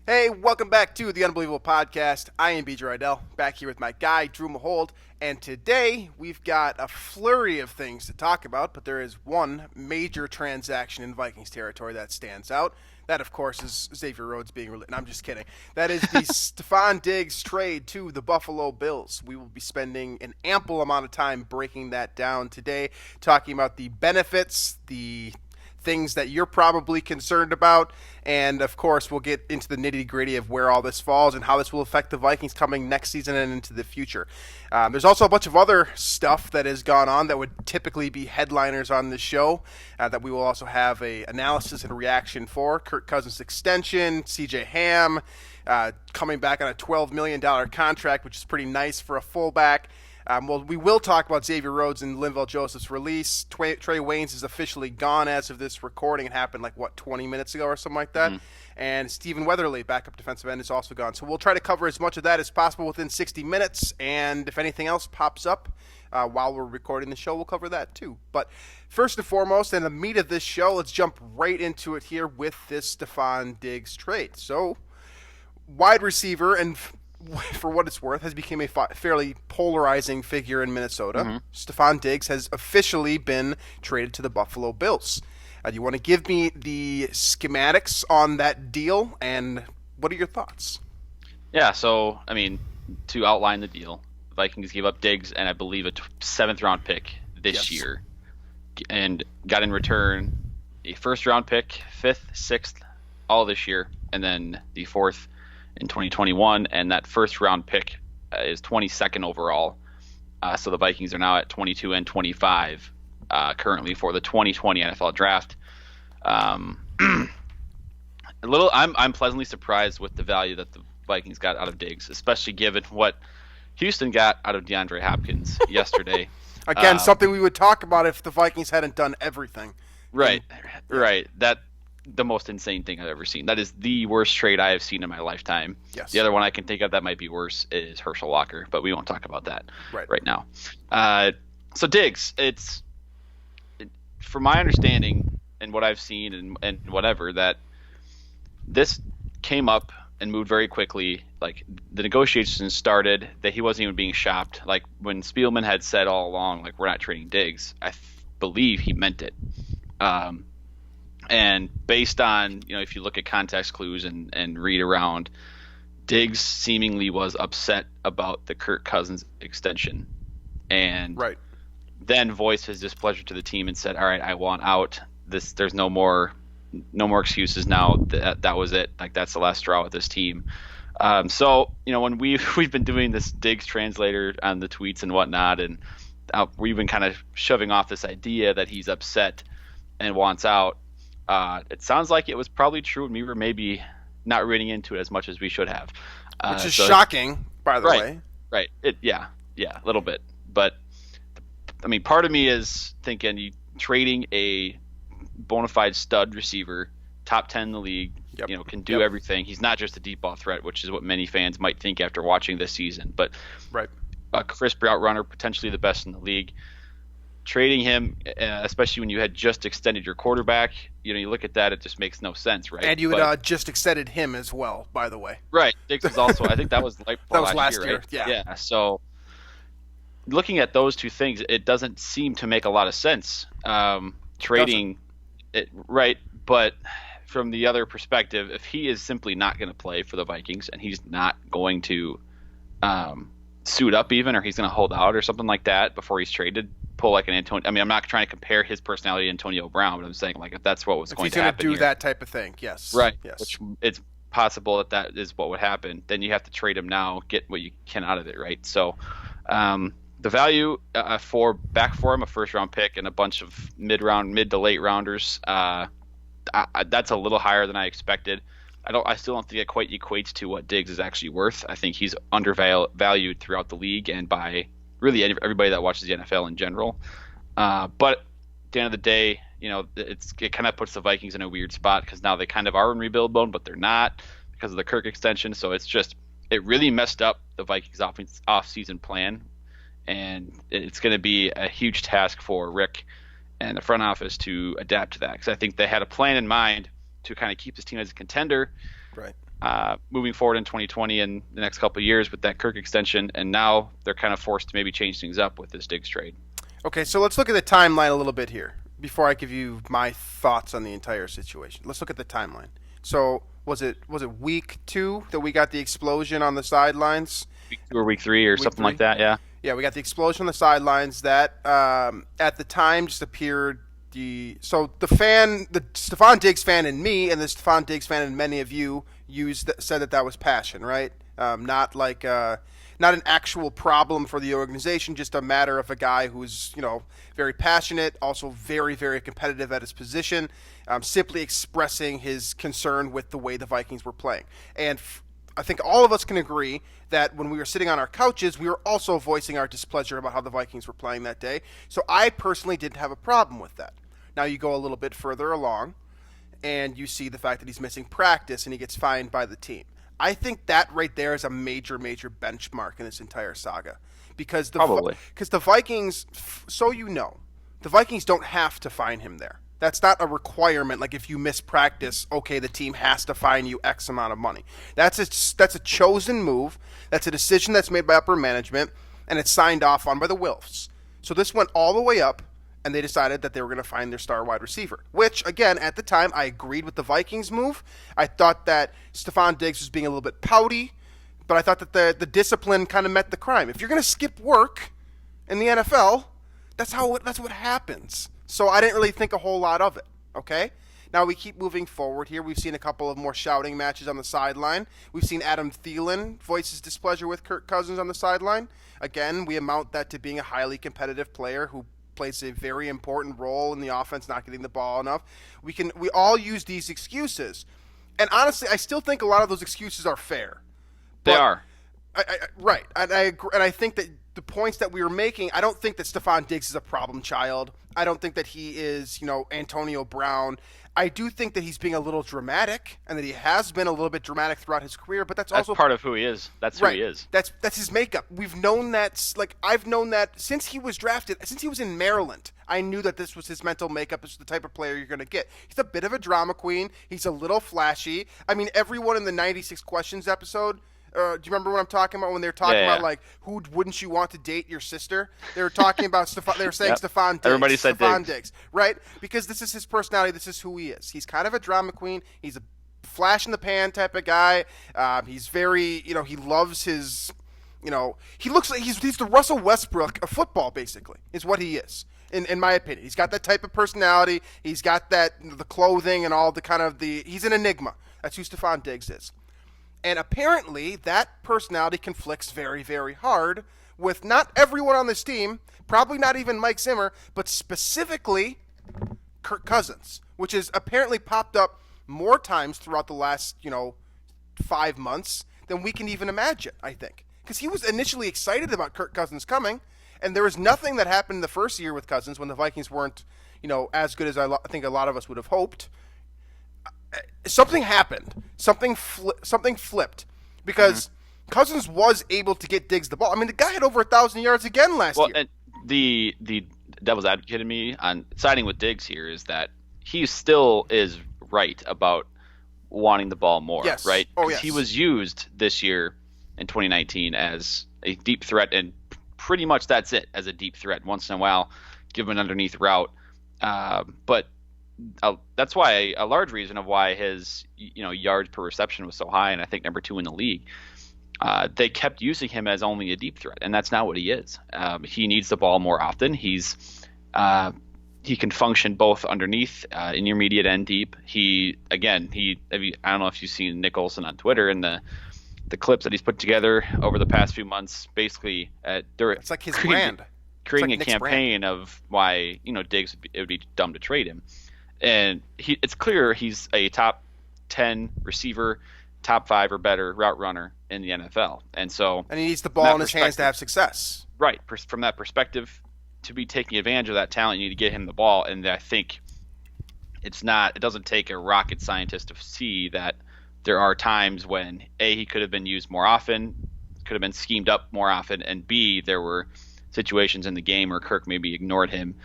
Hey, welcome back to the Unbelievable Podcast. I am BJ Reidell, back here with my guy, Drew Mahowald, and today we've got a flurry of things to talk about, but there is one major transaction in Vikings territory that stands out. That, of course, is Xavier Rhodes being released. No, I'm just kidding. That is the Stefon Diggs trade to the Buffalo Bills. We will be spending an ample amount of time breaking that down today, talking about the benefits, the things that you're probably concerned about, and of course we'll get into the nitty-gritty of where all this falls and how this will affect the Vikings coming next season and into the future. There's also a bunch of other stuff that has gone on that would typically be headliners on this show that we will also have a analysis and reaction for. Kirk Cousins' extension, CJ Ham coming back on a $12 million contract, which is pretty nice for a fullback. We will talk about Xavier Rhodes and Linval Joseph's release. Trey Waynes is officially gone as of this recording. It happened 20 minutes ago or something like that. Mm-hmm. And Stephen Weatherly, backup defensive end, is also gone. So we'll try to cover as much of that as possible within 60 minutes. And if anything else pops up while we're recording the show, we'll cover that too. But first and foremost, and the meat of this show, let's jump right into it here with this Stefon Diggs trade. So, wide receiver, and for what it's worth, has become a fairly polarizing figure in Minnesota. Mm-hmm. Stefon Diggs has officially been traded to the Buffalo Bills. Do you want to give me the schematics on that deal, and what are your thoughts? Yeah, so, to outline the deal, the Vikings gave up Diggs and I believe a seventh-round pick this year, and got in return a first-round pick, fifth, sixth, all this year, and then the fourth in 2021, and that first round pick is 22nd overall. So the Vikings are now at 22 and 25 currently for the 2020 NFL draft. I'm pleasantly surprised with the value that the Vikings got out of Diggs, especially given what Houston got out of DeAndre Hopkins yesterday. Again, something we would talk about if the Vikings hadn't done everything. Right. That the most insane thing I've ever seen. That is the worst trade I have seen in my lifetime. Yes. The other one I can think of that might be worse is Herschel Walker, but we won't talk about that right now. So Diggs, from my understanding and what I've seen and whatever, that this came up and moved very quickly. Like, the negotiations started, that he wasn't even being shopped. Like, when Spielman had said all along, like, we're not trading Diggs, I believe he meant it. And based on, if you look at context clues and read around, Diggs seemingly was upset about the Kirk Cousins extension, and then voiced his displeasure to the team and said, all right, I want out. There's no more excuses now. That was it. Like, that's the last straw with this team. So, when we've been doing this Diggs translator on the tweets and whatnot, and we've been kind of shoving off this idea that he's upset and wants out. It sounds like it was probably true, and we were maybe not reading into it as much as we should have. Which is shocking, by the way. Right. Yeah, a little bit. But, part of me is thinking trading a bona fide stud receiver, top 10 in the league, can do everything. He's not just a deep ball threat, which is what many fans might think after watching this season. But a crisp route runner, potentially the best in the league. Trading him, especially when you had just extended your quarterback, you look at that, it just makes no sense, right? And you had just extended him as well, by the way. Right. Diggs was also, I think that was last year. Right? Yeah. So looking at those two things, it doesn't seem to make a lot of sense. Trading it, right? But from the other perspective, if he is simply not going to play for the Vikings and he's not going to suit up even, or he's going to hold out or something like that before he's traded, pull like an Antonio. I'm not trying to compare his personality to Antonio Brown, but I'm saying, like, if that's what was going to happen, he's going to do that type of thing, yes, right? Yes, which it's possible that is what would happen. Then you have to trade him now, get what you can out of it, right? So, the value for him, a first round pick and a bunch of mid to late rounders, that's a little higher than I expected. I still don't think it quite equates to what Diggs is actually worth. I think he's undervalued throughout the league and by really everybody that watches the NFL in general. But at the end of the day, it kind of puts the Vikings in a weird spot because now they kind of are in rebuild mode, but they're not because of the Kirk extension. So it really messed up the Vikings off-season plan, and it's going to be a huge task for Rick and the front office to adapt to that, because I think they had a plan in mind to kind of keep this team as a contender. Right. moving forward in 2020 and the next couple of years with that Kirk extension, and now they're kind of forced to maybe change things up with this Diggs trade. Okay, so let's look at the timeline a little bit here before I give you my thoughts on the entire situation. Let's look at the timeline. So was it week 2 that we got the explosion on the sidelines? Week 2 or week 3 or something like that, yeah. Yeah, we got the explosion on the sidelines that at the time just appeared the Stefon Diggs fan in me and the Stefon Diggs fan in many of you said that was passion, right? Not an actual problem for the organization, just a matter of a guy who's very passionate, also very, very competitive at his position, simply expressing his concern with the way the Vikings were playing. And I think all of us can agree that when we were sitting on our couches, we were also voicing our displeasure about how the Vikings were playing that day. So I personally didn't have a problem with that. Now you go a little bit further along, and you see the fact that he's missing practice and he gets fined by the team. I think that right there is a major, major benchmark in this entire saga. Because the Vikings, the Vikings don't have to fine him there. That's not a requirement. Like if you miss practice, okay, the team has to fine you X amount of money. That's a chosen move. That's a decision that's made by upper management, and it's signed off on by the Wilfs. So this went all the way up, and they decided that they were going to fine their star wide receiver, which, again, at the time, I agreed with the Vikings move. I thought that Stefon Diggs was being a little bit pouty, but I thought that the discipline kind of met the crime. If you're going to skip work in the NFL, that's what happens. So I didn't really think a whole lot of it, okay? Now we keep moving forward here. We've seen a couple of more shouting matches on the sideline. We've seen Adam Thielen voice his displeasure with Kirk Cousins on the sideline. Again, we amount that to being a highly competitive player who plays a very important role in the offense, not getting the ball enough. We all use these excuses. And honestly, I still think a lot of those excuses are fair. They are. Right. And I agree, and I think that the points that we were making, I don't think that Stefon Diggs is a problem child. I don't think that he is, Antonio Brown. I do think that he's being a little dramatic, and that he has been a little bit dramatic throughout his career. But that's also part of who he is. That's right. Who he is. That's his makeup. We've known that. I've known that since he was drafted, since he was in Maryland. I knew that this was his mental makeup. This is the type of player you're going to get. He's a bit of a drama queen. He's a little flashy. I mean, everyone in the 96 Questions episode. Do you remember what I'm talking about when they were talking about like who wouldn't you want to date your sister? They were talking about Stefon. They were saying Stefon Diggs. Everybody said Stefon Diggs, right? Because this is his personality. This is who he is. He's kind of a drama queen. He's a flash in the pan type of guy. He's very, he loves his, he looks like he's the Russell Westbrook of football. Basically, is what he is. In my opinion, he's got that type of personality. He's got that the clothing and all the kind of he's an enigma. That's who Stefon Diggs is. And apparently that personality conflicts very, very hard with not everyone on this team, probably not even Mike Zimmer, but specifically Kirk Cousins, which has apparently popped up more times throughout the last, 5 months than we can even imagine, I think. Because he was initially excited about Kirk Cousins coming, and there was nothing that happened in the first year with Cousins when the Vikings weren't, as good as I think a lot of us would have hoped. Something happened. Something flipped because Cousins was able to get Diggs the ball. I mean, the guy had over 1,000 yards again last year. And the devil's advocate in me on siding with Diggs here is that he still is right about wanting the ball more, yes. right? Oh, yes. He was used this year in 2019 as a deep threat, and pretty much that's it, as a deep threat. Once in a while, give him an underneath route. But that's why a large reason of why his yards per reception was so high, and I think number 2 in the league. They kept using him as only a deep threat, and that's not what he is. He needs the ball more often. He can function both underneath, intermediate, and deep. I don't know if you've seen Nicholson on Twitter and the clips that he's put together over the past few months. Basically, it's like his brand. Creating like a campaign of why Diggs it would be dumb to trade him. And it's clear he's a top 10 receiver, top 5 or better route runner in the NFL. And he needs the ball in his hands to have success. Right. From that perspective, to be taking advantage of that talent, you need to get him the ball. And I think it doesn't take a rocket scientist to see that there are times when A, he could have been used more often, could have been schemed up more often, and B, there were situations in the game where Kirk maybe ignored him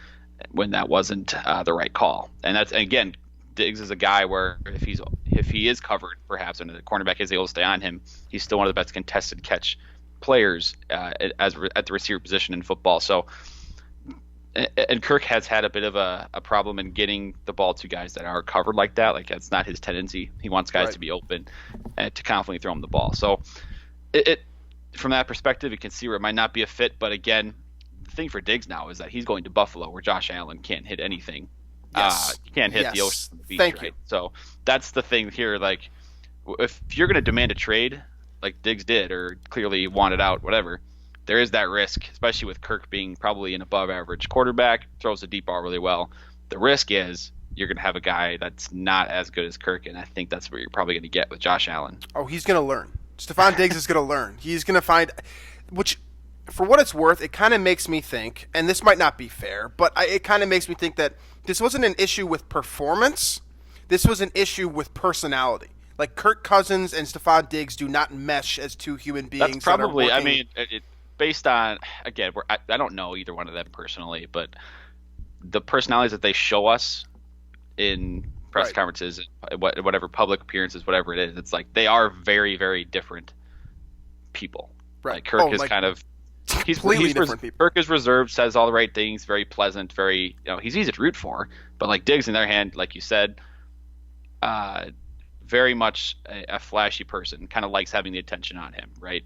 when that wasn't the right call. And that's, again, Diggs is a guy where if he is covered, perhaps, and the cornerback is able to stay on him, he's still one of the best contested catch players at the receiver position in football. So, and Kirk has had a bit of a problem in getting the ball to guys that are covered like that. Like, that's not his tendency. He wants guys to be open and to confidently throw him the ball. So, from that perspective, you can see where it might not be a fit. But again, the thing for Diggs now is that he's going to Buffalo, where Josh Allen can't hit anything. Yes. You can't hit the ocean on the beach, Thank right? you. So that's the thing here. Like, if you're going to demand a trade, like Diggs did, or clearly wanted out, whatever, there is that risk, especially with Kirk being probably an above-average quarterback, throws the deep ball really well. The risk is you're going to have a guy that's not as good as Kirk, and I think that's what you're probably going to get with Josh Allen. Oh, he's going to learn. Stefon Diggs is going to learn. He's going to find, which, for what it's worth, it kind of makes me think, and this might not be fair, but it kind of makes me think that this wasn't an issue with performance. This was an issue with personality. Like, Kirk Cousins and Stefon Diggs do not mesh as two human beings. That's probably, I mean, based on, again, I don't know either one of them personally, but the personalities that they show us in press conferences, whatever public appearances, whatever it is, it's like they are very, very different people. Right. Like, Kirk is kind of completely different people. Kirk is reserved, says all the right things, very pleasant, very, he's easy to root for. But like Diggs, in their hand, like you said, very much a flashy person, kind of likes having the attention on him, right?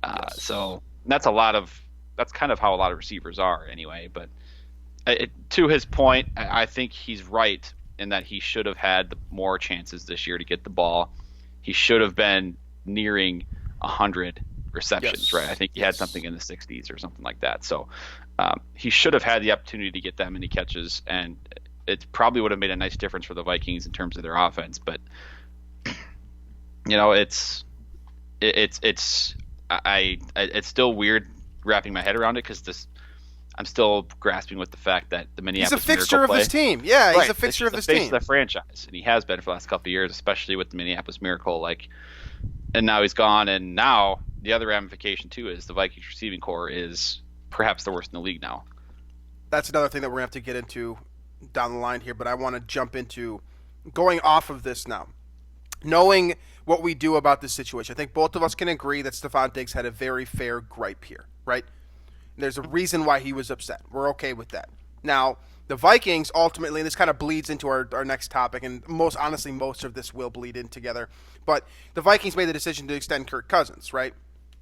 Yes. So that's kind of how a lot of receivers are anyway. But to his point, I think he's right in that he should have had more chances this year to get the ball. He should have been nearing 100 receptions, right? I think he had something in the 60s or something like that. So he should have had the opportunity to get that many catches, and it probably would have made a nice difference for the Vikings in terms of their offense. But it's still weird wrapping my head around it, because I'm still grasping with the fact that the Minneapolis He's a fixture of this team. Yeah, he's a fixture of this team. He's the face of the franchise, and he has been for the last couple of years, especially with the Minneapolis Miracle. And now he's gone, and now the other ramification too is the Vikings receiving core is perhaps the worst in the league now. That's another thing that we're going to have to get into down the line here, but I want to jump into going off of this now. Knowing what we do about this situation, I think both of us can agree that Stefon Diggs had a very fair gripe here, right? There's a reason why he was upset. We're okay with that. Now, the Vikings ultimately, and this kind of bleeds into our next topic, and most of this will bleed in together, but the Vikings made the decision to extend Kirk Cousins, right?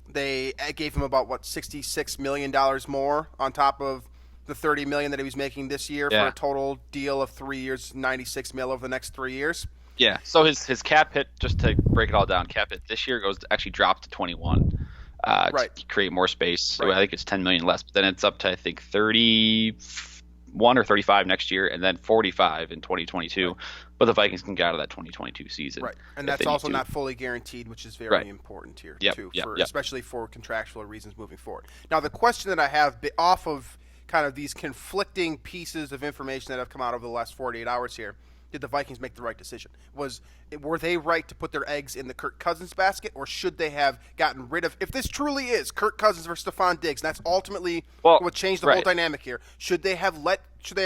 They gave him about, $66 million more on top of the $30 million that he was making this year for a total deal of 3 years, $96 million over the next 3 years. Yeah, so his cap hit, just to break it all down, cap hit this year dropped to 21 to create more space. Right. I think it's $10 million less, but then it's up to, I think, 31 or 35 next year, and then 45 in 2022. Right. But the Vikings can get out of that 2022 season. Right, and that's also not fully guaranteed, which is very important here, too, especially for contractual reasons moving forward. Now, the question that I have off of kind of these conflicting pieces of information that have come out over the last 48 hours here, did the Vikings make the right decision? Were they right to put their eggs in the Kirk Cousins basket, or should they have gotten rid of, if this truly is Kirk Cousins versus Stefon Diggs, and that's ultimately what changed the whole dynamic here, should they have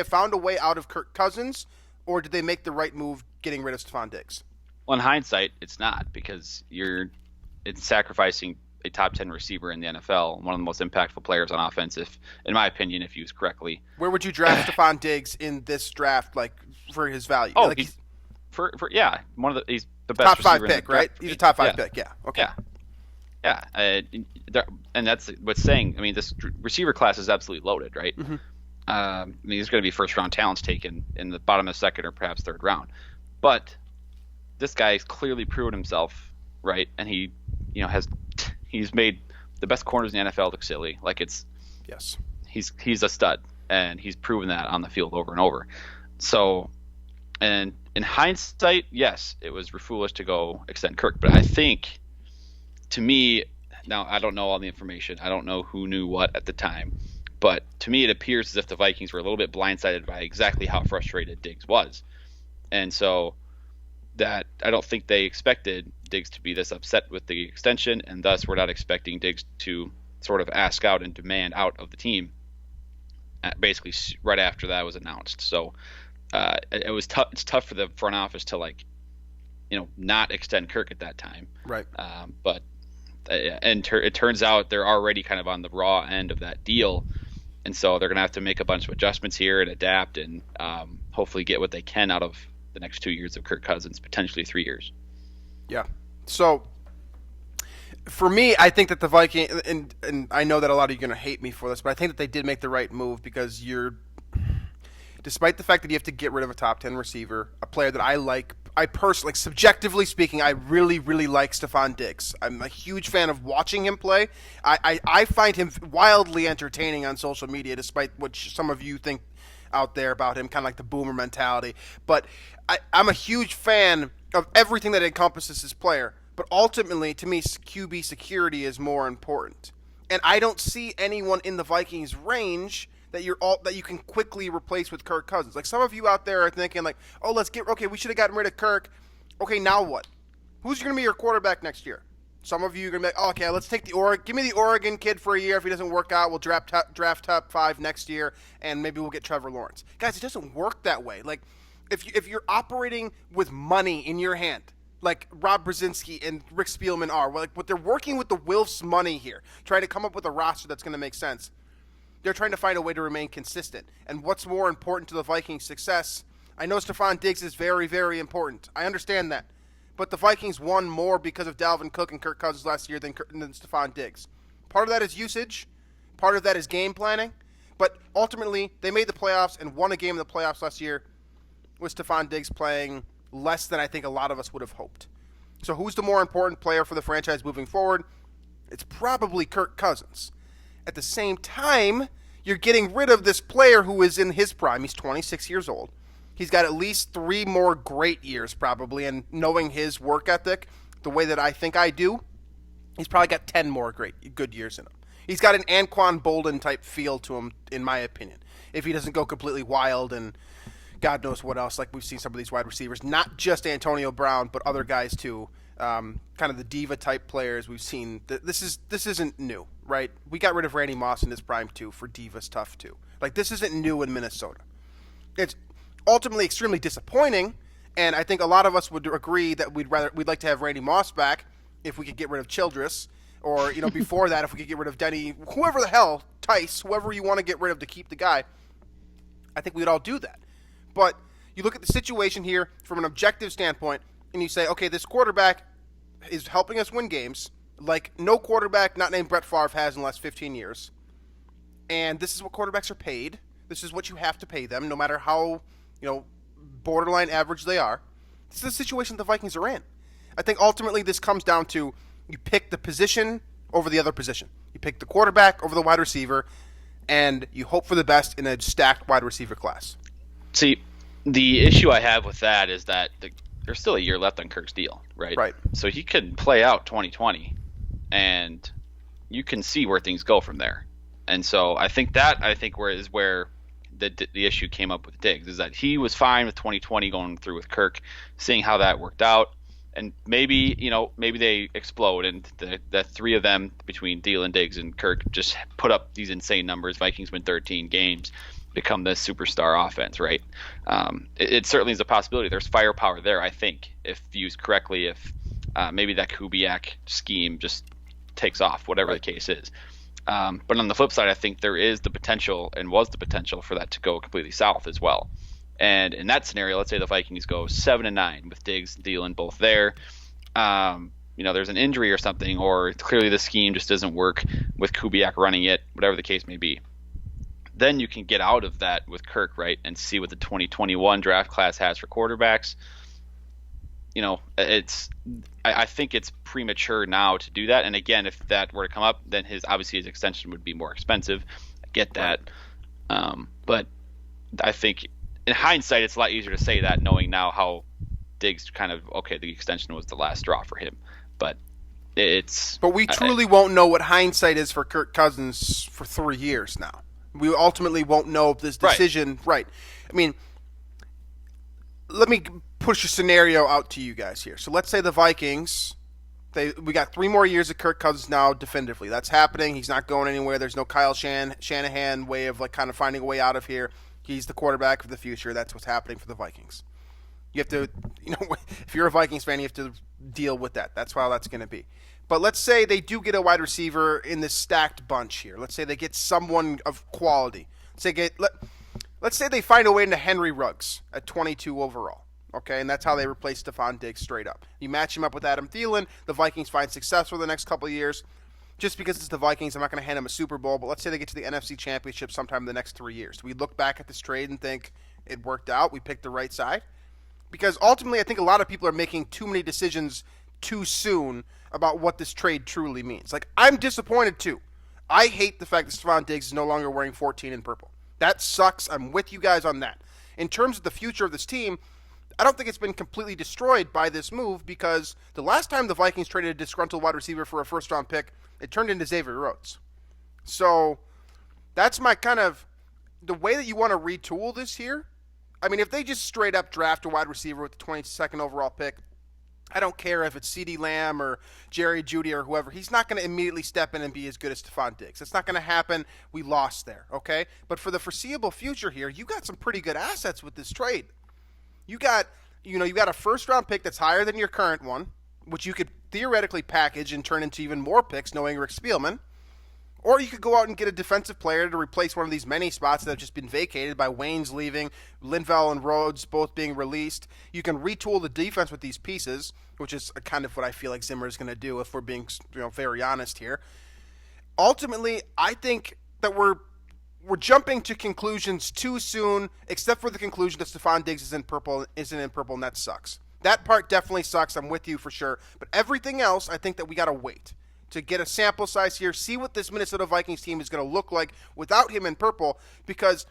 found a way out of Kirk Cousins, or did they make the right move getting rid of Stefon Diggs? Well, in hindsight, it's not, because it's sacrificing a top 10 receiver in the NFL, one of the most impactful players on offense, in my opinion, if used correctly. Where would you draft Stefon Diggs in this draft, for his value? Oh, he's the best top 5 pick, right? He's a top 5 pick. Yeah. Okay. Yeah. And that's what's saying. I mean, this receiver class is absolutely loaded, right? Mm-hmm. There's going to be first round talents taken in the bottom of the second or perhaps third round, but this guy's clearly proven himself, right? And he's made the best corners in the NFL look silly. He's a stud, and he's proven that on the field over and over. So, and in hindsight, yes, it was foolish to go extend Kirk, but I think, to me, now I don't know all the information. I don't know who knew what at the time, but to me it appears as if the Vikings were a little bit blindsided by exactly how frustrated Diggs was. And so that I don't think they expected Diggs to be this upset with the extension, and thus we're not expecting Diggs to sort of ask out and demand out of the team basically right after that was announced. So it was tough. It's tough for the front office to not extend Kirk at that time. Right. But it turns out they're already kind of on the raw end of that deal, and so they're going to have to make a bunch of adjustments here and adapt, and hopefully get what they can out of the next 2 years of Kirk Cousins, potentially 3 years. Yeah. So for me, I think that the Vikings, and I know that a lot of you are going to hate me for this, but I think that they did make the right move because despite the fact that you have to get rid of a top 10 receiver, a player that I personally, subjectively speaking, I really, really like Stefon Diggs. I'm a huge fan of watching him play. I find him wildly entertaining on social media, despite what some of you think out there about him, kind of like the boomer mentality. But I'm a huge fan of everything that encompasses his player. But ultimately, to me, QB security is more important. And I don't see anyone in the Vikings range that you can quickly replace with Kirk Cousins. Like, some of you out there are thinking like, oh, we should have gotten rid of Kirk. Okay, now what? Who's going to be your quarterback next year? Some of you are going to be like, oh, okay, let's take give me the Oregon kid for a year. If he doesn't work out, we'll draft top 5 next year, and maybe we'll get Trevor Lawrence. Guys, it doesn't work that way. Like, if you're operating with money in your hand, like Rob Brzezinski and Rick Spielman are, what they're working with the Wilfs money here, trying to come up with a roster that's going to make sense. They're trying to find a way to remain consistent. And what's more important to the Vikings' success? I know Stefon Diggs is very, very important. I understand that. But the Vikings won more because of Dalvin Cook and Kirk Cousins last year than Stefon Diggs. Part of that is usage. Part of that is game planning. But ultimately, they made the playoffs and won a game in the playoffs last year with Stefon Diggs playing less than I think a lot of us would have hoped. So who's the more important player for the franchise moving forward? It's probably Kirk Cousins. At the same time, you're getting rid of this player who is in his prime. He's 26 years old. He's got at least 3 more great years probably, and knowing his work ethic the way that I think I do, he's probably got 10 more good years in him. He's got an Anquan Bolden type feel to him, in my opinion, if he doesn't go completely wild and God knows what else, like we've seen some of these wide receivers, not just Antonio Brown, but other guys too, kind of the diva type players we've seen. This isn't new, right? We got rid of Randy Moss in his prime too for diva stuff too. Like, this isn't new in Minnesota. It's ultimately extremely disappointing, and I think a lot of us would agree that we'd like to have Randy Moss back if we could get rid of Childress, or before that if we could get rid of Denny, whoever the hell, Tice, whoever you want to get rid of to keep the guy. I think we'd all do that. But you look at the situation here from an objective standpoint, and you say, okay, this quarterback is helping us win games like no quarterback not named Brett Favre has in the last 15 years. And this is what quarterbacks are paid. This is what you have to pay them, no matter how, borderline average they are. This is the situation the Vikings are in. I think ultimately this comes down to you pick the position over the other position. You pick the quarterback over the wide receiver, and you hope for the best in a stacked wide receiver class. See, the issue I have with that is that there's still a year left on Kirk's deal, right? Right. So he could play out 2020, and you can see where things go from there. And so I think where the issue came up with Diggs is that he was fine with 2020 going through with Kirk, seeing how that worked out, and maybe they explode, and the 3 of them between Deal and Diggs and Kirk just put up these insane numbers. Vikings win 13 games. Become this superstar offense, right? It certainly is a possibility. There's firepower there, I think, if used correctly, if maybe that Kubiak scheme just takes off, whatever the case is. But on the flip side, I think there is the potential, and was the potential, for that to go completely south as well. And in that scenario, let's say the Vikings go 7-9 with Diggs and Thielen both there. There's an injury or something, or clearly the scheme just doesn't work with Kubiak running it, whatever the case may be. Then you can get out of that with Kirk, right, and see what the 2021 draft class has for quarterbacks. I think it's premature now to do that. And again, if that were to come up, then his extension would be more expensive. I get that. But I think in hindsight, it's a lot easier to say that, knowing now how Diggs the extension was the last straw for him. But we truly won't know what hindsight is for Kirk Cousins for 3 years now. We ultimately won't know this decision. Right. I mean, let me push a scenario out to you guys here. So let's say the Vikings, we got 3 more years of Kirk Cousins now definitively. That's happening. He's not going anywhere. There's no Kyle Shanahan way of kind of finding a way out of here. He's the quarterback of the future. That's what's happening for the Vikings. You have to, if you're a Vikings fan, you have to deal with that. That's how that's going to be. But let's say they do get a wide receiver in this stacked bunch here. Let's say they get someone of quality. Let's say they find a way into Henry Ruggs at 22 overall. Okay, and that's how they replace Stefon Diggs straight up. You match him up with Adam Thielen, the Vikings find success for the next couple of years. Just because it's the Vikings, I'm not going to hand them a Super Bowl, but let's say they get to the NFC Championship sometime in the next 3 years. We look back at this trade and think it worked out, we picked the right side. Because ultimately, I think a lot of people are making too many decisions too soon about what this trade truly means. Like, I'm disappointed too. I hate the fact that Stefon Diggs is no longer wearing 14 in purple. That sucks. I'm with you guys on that. In terms of the future of this team, I don't think it's been completely destroyed by this move because the last time the Vikings traded a disgruntled wide receiver for a first-round pick, it turned into Xavier Rhodes. So that's my kind of the way that you want to retool this here. I mean, if they just straight up draft a wide receiver with the 22nd overall pick, I don't care if it's CeeDee Lamb or Jerry Jeudy or whoever. He's not going to immediately step in and be as good as Stefon Diggs. It's not going to happen. We lost there, okay? But for the foreseeable future here, you got some pretty good assets with this trade. You got a first-round pick that's higher than your current one, which you could theoretically package and turn into even more picks knowing Rick Spielman. Or you could go out and get a defensive player to replace one of these many spots that have just been vacated by Wayne's leaving, Linval and Rhodes both being released. You can retool the defense with these pieces, which is kind of what I feel like Zimmer is going to do if we're being very honest here. Ultimately, I think that we're jumping to conclusions too soon, except for the conclusion that Stefon Diggs isn't in purple, and that sucks. That part definitely sucks. I'm with you for sure. But everything else, I think that we got to wait to get a sample size here, see what this Minnesota Vikings team is going to look like without him in purple, because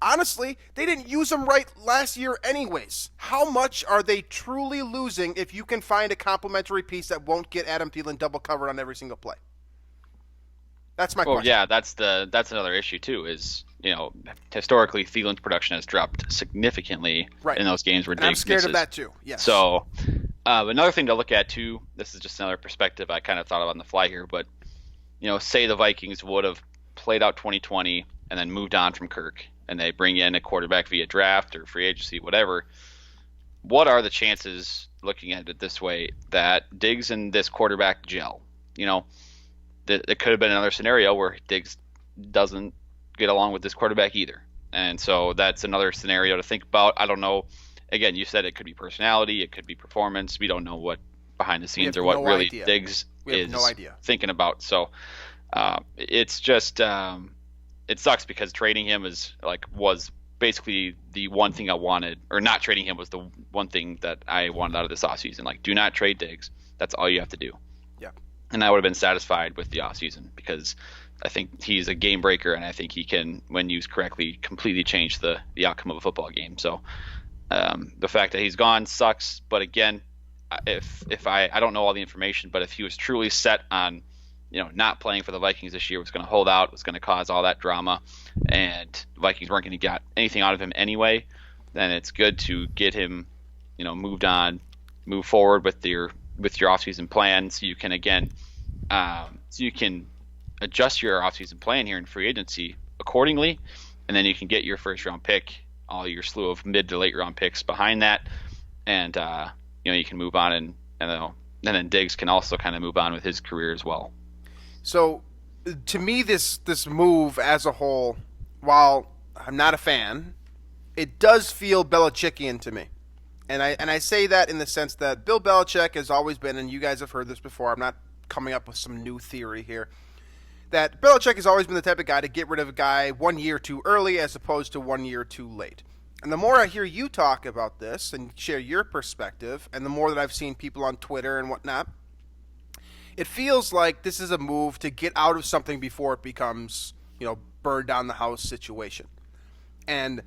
honestly, they didn't use him right last year anyways. How much are they truly losing if you can find a complementary piece that won't get Adam Thielen double covered on every single play? That's my question. Yeah, that's another issue too. Is historically Thielen's production has dropped significantly in those games where Diggs I'm scared misses. of that too. Yes. So another thing to look at too. This is just another perspective I kind of thought of on the fly here, but say the Vikings would have played out 2020 and then moved on from Kirk, and they bring in a quarterback via draft or free agency, whatever. What are the chances, looking at it this way, that Diggs and this quarterback gel? It could have been another scenario where Diggs doesn't get along with this quarterback either. And so that's another scenario to think about. I don't know. Again, you said it could be personality. It could be performance. We don't know what behind the scenes or what really Diggs is thinking about. So it's just it sucks because trading him was basically the one thing I wanted, or not trading him was the one thing that I wanted out of this offseason. Like, do not trade Diggs. That's all you have to do. Yeah. And I would have been satisfied with the offseason because I think he's a game breaker, and I think he can, when used correctly, completely change the outcome of a football game. So the fact that he's gone sucks. But again, if I don't know all the information, but if he was truly set on not playing for the Vikings this year, was going to hold out, was going to cause all that drama, and the Vikings weren't going to get anything out of him anyway, then it's good to get him moved on, move forward with your offseason plan, so you can adjust your offseason plan here in free agency accordingly, and then you can get your first round pick, all your slew of mid to late round picks behind that, and you can move on, and then Diggs can also kind of move on with his career as well. So to me, this move as a whole, while I'm not a fan, it does feel Belichickian to me. And I say that in the sense that Bill Belichick has always been, and you guys have heard this before, I'm not coming up with some new theory here, that Belichick has always been the type of guy to get rid of a guy 1 year too early as opposed to 1 year too late. And the more I hear you talk about this and share your perspective, and the more that I've seen people on Twitter and whatnot, it feels like this is a move to get out of something before it becomes, burn down the house situation. And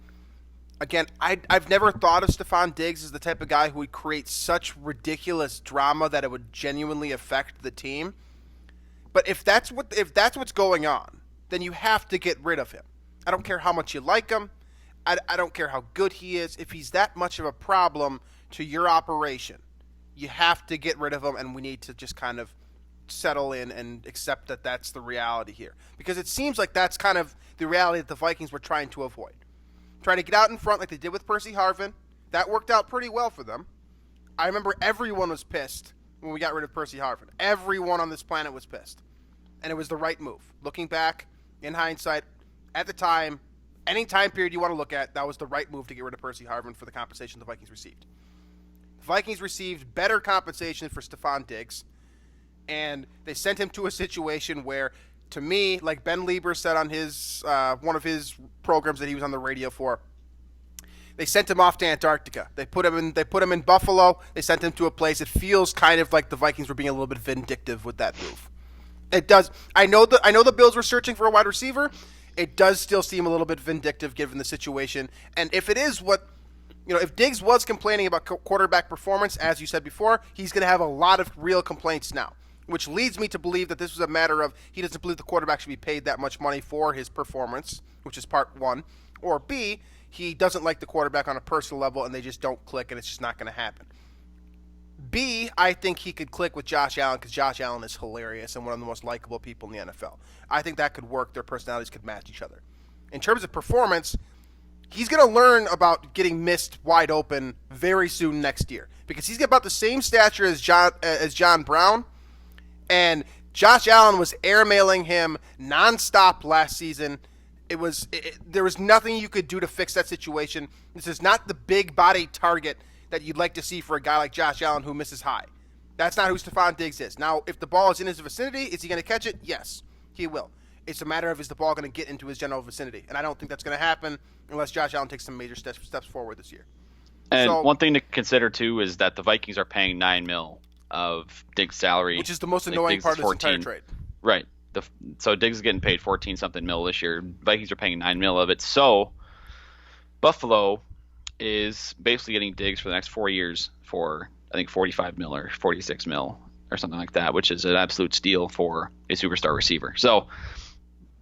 again, I've never thought of Stefon Diggs as the type of guy who would create such ridiculous drama that it would genuinely affect the team. But if that's what's going on, then you have to get rid of him. I don't care how much you like him. I don't care how good he is. If he's that much of a problem to your operation, you have to get rid of him, and we need to just kind of settle in and accept that that's the reality here. Because it seems like that's kind of the reality that the Vikings were trying to avoid. try to get out in front like they did with Percy Harvin. That worked out pretty well for them. I remember everyone was pissed when we got rid of Percy Harvin. Everyone on this planet was pissed. And it was the right move. Looking back, in hindsight, at the time, any time period you want to look at, that was the right move to get rid of Percy Harvin for the compensation the Vikings received. The Vikings received better compensation for Stefon Diggs, and they sent him to a situation where, to me, like Ben Lieber said on his one of his programs that he was on the radio for, they sent him off to Antarctica. They put him in Buffalo. They sent him to a place. It feels kind of like the Vikings were being a little bit vindictive with that move. It does. I know the Bills were searching for a wide receiver. It does still seem a little bit vindictive given the situation. And if it is what, if Diggs was complaining about quarterback performance, as you said before, he's going to have a lot of real complaints now, which leads me to believe that this was a matter of he doesn't believe the quarterback should be paid that much money for his performance, which is part one, or B, he doesn't like the quarterback on a personal level and they just don't click and it's just not going to happen. B, I think he could click with Josh Allen because Josh Allen is hilarious and one of the most likable people in the NFL. I think that could work. Their personalities could match each other. In terms of performance, he's going to learn about getting missed wide open very soon next year because he's got about the same stature as John Brown, and Josh Allen was airmailing him nonstop last season. There was nothing you could do to fix that situation. This is not the big body target that you'd like to see for a guy like Josh Allen who misses high. That's not who Stefon Diggs is. Now, if the ball is in his vicinity, is he going to catch it? Yes, he will. It's a matter of is the ball going to get into his general vicinity, and I don't think that's going to happen unless Josh Allen takes some major steps forward this year. And one thing to consider too is that the Vikings are paying $9 million of Diggs' salary, which is the most annoying part of this entire trade. Right. So Diggs is getting paid 14-something mil this year. Vikings are paying $9 million of it. So Buffalo is basically getting Diggs for the next 4 years for I think $45 million or $46 million or something like that, which is an absolute steal for a superstar receiver. So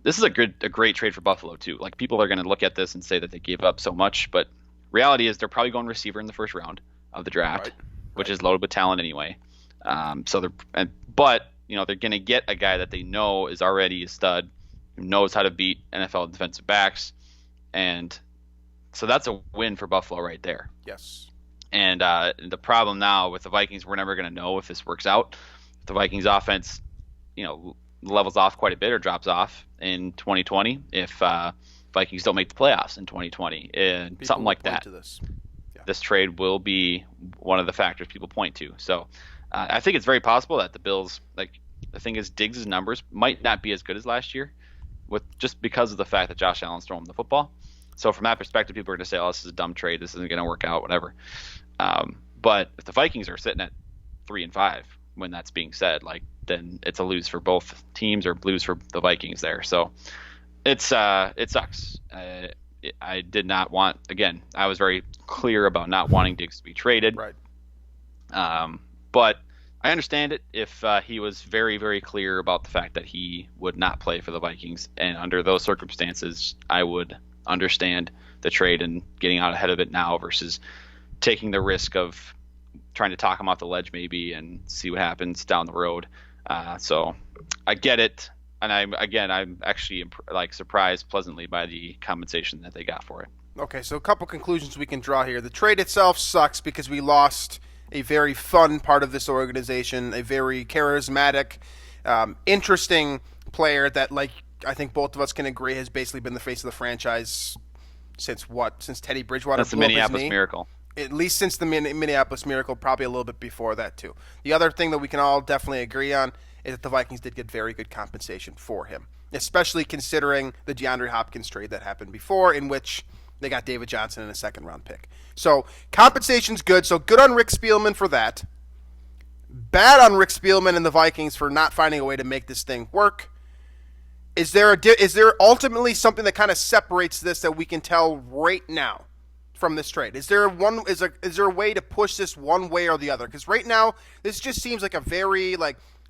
this is a great trade for Buffalo too. Like, people are going to look at this and say that they gave up so much, but reality is they're probably going receiver in the first round of the draft, which is loaded with talent anyway. But they're going to get a guy that they know is already a stud, who knows how to beat NFL defensive backs, and so that's a win for Buffalo right there. Yes. And the problem now with the Vikings, we're never going to know if this works out. If the Vikings offense, levels off quite a bit or drops off in 2020, if Vikings don't make the playoffs in 2020, and people something like that, this trade will be one of the factors people point to. So I think it's very possible that the Bills, the thing is, Diggs' numbers might not be as good as last year, just because of the fact that Josh Allen's throwing the football. So from that perspective, people are going to say, "Oh, this is a dumb trade. This isn't going to work out. Whatever." But if the Vikings are sitting at 3-5 when that's being said, then it's a lose for both teams or lose for the Vikings there. So it sucks. I did not want. Again, I was very clear about not wanting Diggs to be traded. Right. But I understand it if he was very, very clear about the fact that he would not play for the Vikings, and under those circumstances, I would understand the trade and getting out ahead of it now versus taking the risk of trying to talk him off the ledge maybe and see what happens down the road. So I get it, and I'm actually surprised pleasantly by the compensation that they got for it. Okay, so a couple conclusions we can draw here. The trade itself sucks because we lost a very fun part of this organization, a very charismatic, interesting player that, I think both of us can agree has basically been the face of the franchise since Teddy Bridgewater. That's the Minneapolis Miracle. At least since the Minneapolis Miracle, probably a little bit before that too. The other thing that we can all definitely agree on is that the Vikings did get very good compensation for him, especially considering the DeAndre Hopkins trade that happened before, in which they got David Johnson in a second-round pick. So compensation's good. So good on Rick Spielman for that. Bad on Rick Spielman and the Vikings for not finding a way to make this thing work. Is there ultimately something that kind of separates this that we can tell right now from this trade? Is there a way to push this one way or the other? Because right now this just seems like a very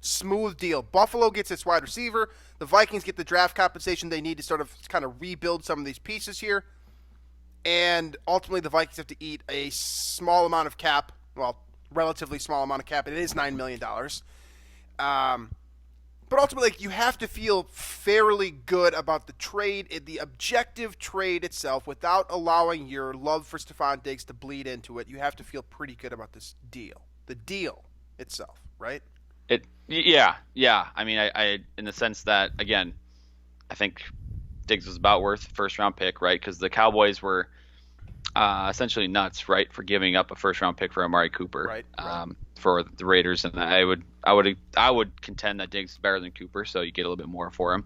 smooth deal. Buffalo gets its wide receiver. The Vikings get the draft compensation they need to sort of kind of rebuild some of these pieces here. And ultimately the Vikings have to eat a small amount of cap. Well, relatively small amount of cap. It is $9 million. But ultimately, like, you have to feel fairly good about the trade, the objective trade itself, without allowing your love for Stefon Diggs to bleed into it. You have to feel pretty good about this deal, the deal itself, right? Yeah. I mean, I in the sense that, again, I think Diggs was about worth first round pick, right? Because the Cowboys were essentially nuts, right, for giving up a first round pick for Amari Cooper, right. For the Raiders, and I would contend that Diggs is better than Cooper, so you get a little bit more for him,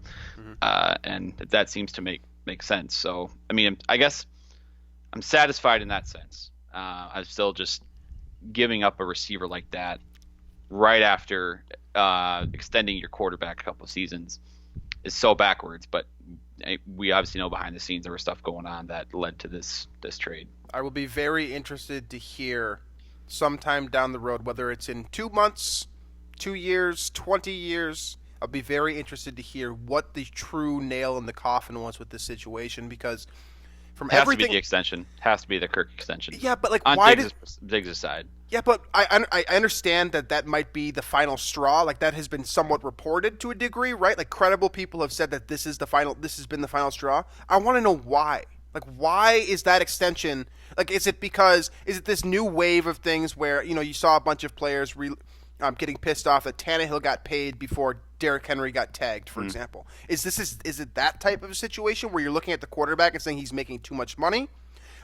and that seems to make sense. So I mean, I guess I'm satisfied in that sense. I'm still just giving up a receiver like that right after extending your quarterback a couple of seasons is so backwards, but we obviously know behind the scenes there was stuff going on that led to this trade. I will be very interested to hear sometime down the road, whether it's in 2 months, 2 years, 20 years. I'll be very interested to hear what the true nail in the coffin was with this situation, because from Has everything, to be the extension. Has to be the Kirk extension. Yeah, but like, on why Diggs' side? Yeah, but I understand that might be the final straw. Like, that has been somewhat reported to a degree, right? Like, credible people have said that this has been the final straw. I want to know why. Like, why is that extension? Like, is it this new wave of things where, you saw a bunch of players getting pissed off that Tannehill got paid before Derrick Henry got tagged, for example? Is it that type of a situation where you're looking at the quarterback and saying he's making too much money?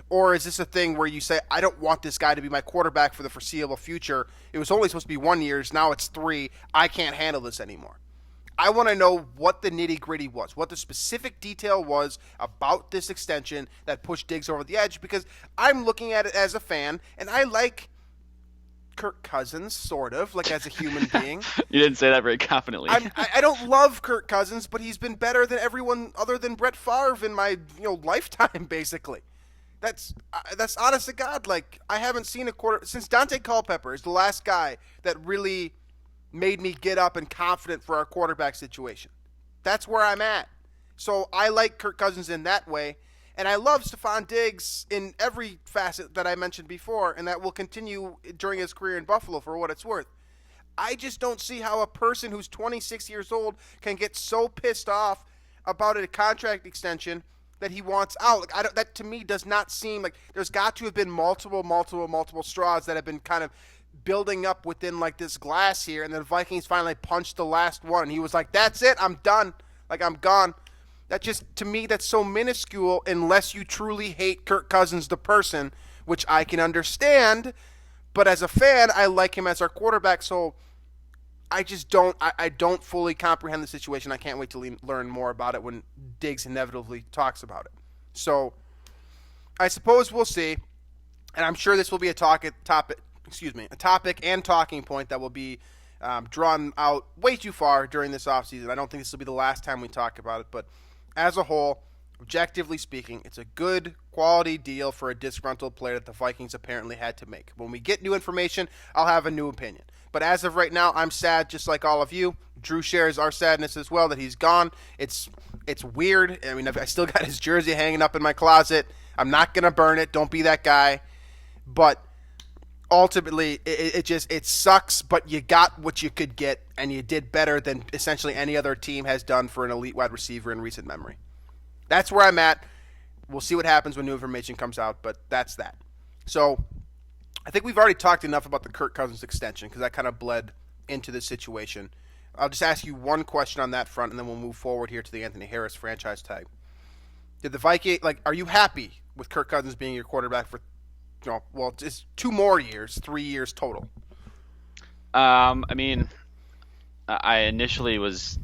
Or is this a thing where you say, I don't want this guy to be my quarterback for the foreseeable future. It was only supposed to be 1 year. Now it's 3. I can't handle this anymore. I want to know what the nitty-gritty was, what the specific detail was about this extension that pushed Diggs over the edge, because I'm looking at it as a fan, and I like Kirk Cousins, sort of, like, as a human being. You didn't say that very confidently. I don't love Kirk Cousins, but he's been better than everyone other than Brett Favre in my lifetime, basically. That's honest to God. Like, I haven't seen a quarter since Dante Culpepper is the last guy that really made me get up and confident for our quarterback situation. That's where I'm at. So I like Kirk Cousins in that way, and I love Stefon Diggs in every facet that I mentioned before, and that will continue during his career in Buffalo for what it's worth. I just don't see how a person who's 26 years old can get so pissed off about a contract extension that he wants out. Like, that to me does not seem like there's got to have been multiple straws that have been kind of building up within like this glass here, and the Vikings finally punched the last one. He was like, "That's it, I'm done. Like, I'm gone." That just, to me, that's so minuscule unless you truly hate Kirk Cousins the person, which I can understand. But as a fan, I like him as our quarterback, so I just don't fully comprehend the situation. I can't wait to learn more about it when Diggs inevitably talks about it. So I suppose we'll see, and I'm sure this will be a topic and talking point that will be drawn out way too far during this offseason. I don't think this will be the last time we talk about it, but as a whole, objectively speaking, it's a good quality deal for a disgruntled player that the Vikings apparently had to make. When we get new information, I'll have a new opinion. But as of right now, I'm sad just like all of you. Drew shares our sadness as well that he's gone. It's weird. I mean, I still got his jersey hanging up in my closet. I'm not going to burn it. Don't be that guy. But ultimately, it sucks, but you got what you could get, and you did better than essentially any other team has done for an elite wide receiver in recent memory. That's where I'm at. We'll see what happens when new information comes out, but that's that. So I think we've already talked enough about the Kirk Cousins extension because that kind of bled into this situation. I'll just ask you one question on that front, and then we'll move forward here to the Anthony Harris franchise tag. Did the Vikings, are you happy with Kirk Cousins being your quarterback for, it's 2 more years, 3 years total? I mean, I initially was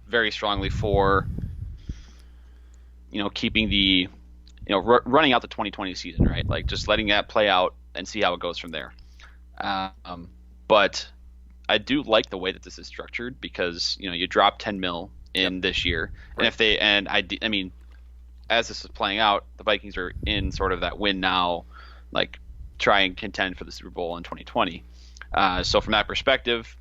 very strongly for, keeping the, running out the 2020 season, right? Like, just letting that play out and see how it goes from there. But I do like the way that this is structured because, you drop 10 mil in this year. Right. And I mean, as this is playing out, the Vikings are in sort of that win now, like, try and contend for the Super Bowl in 2020. So from that perspective,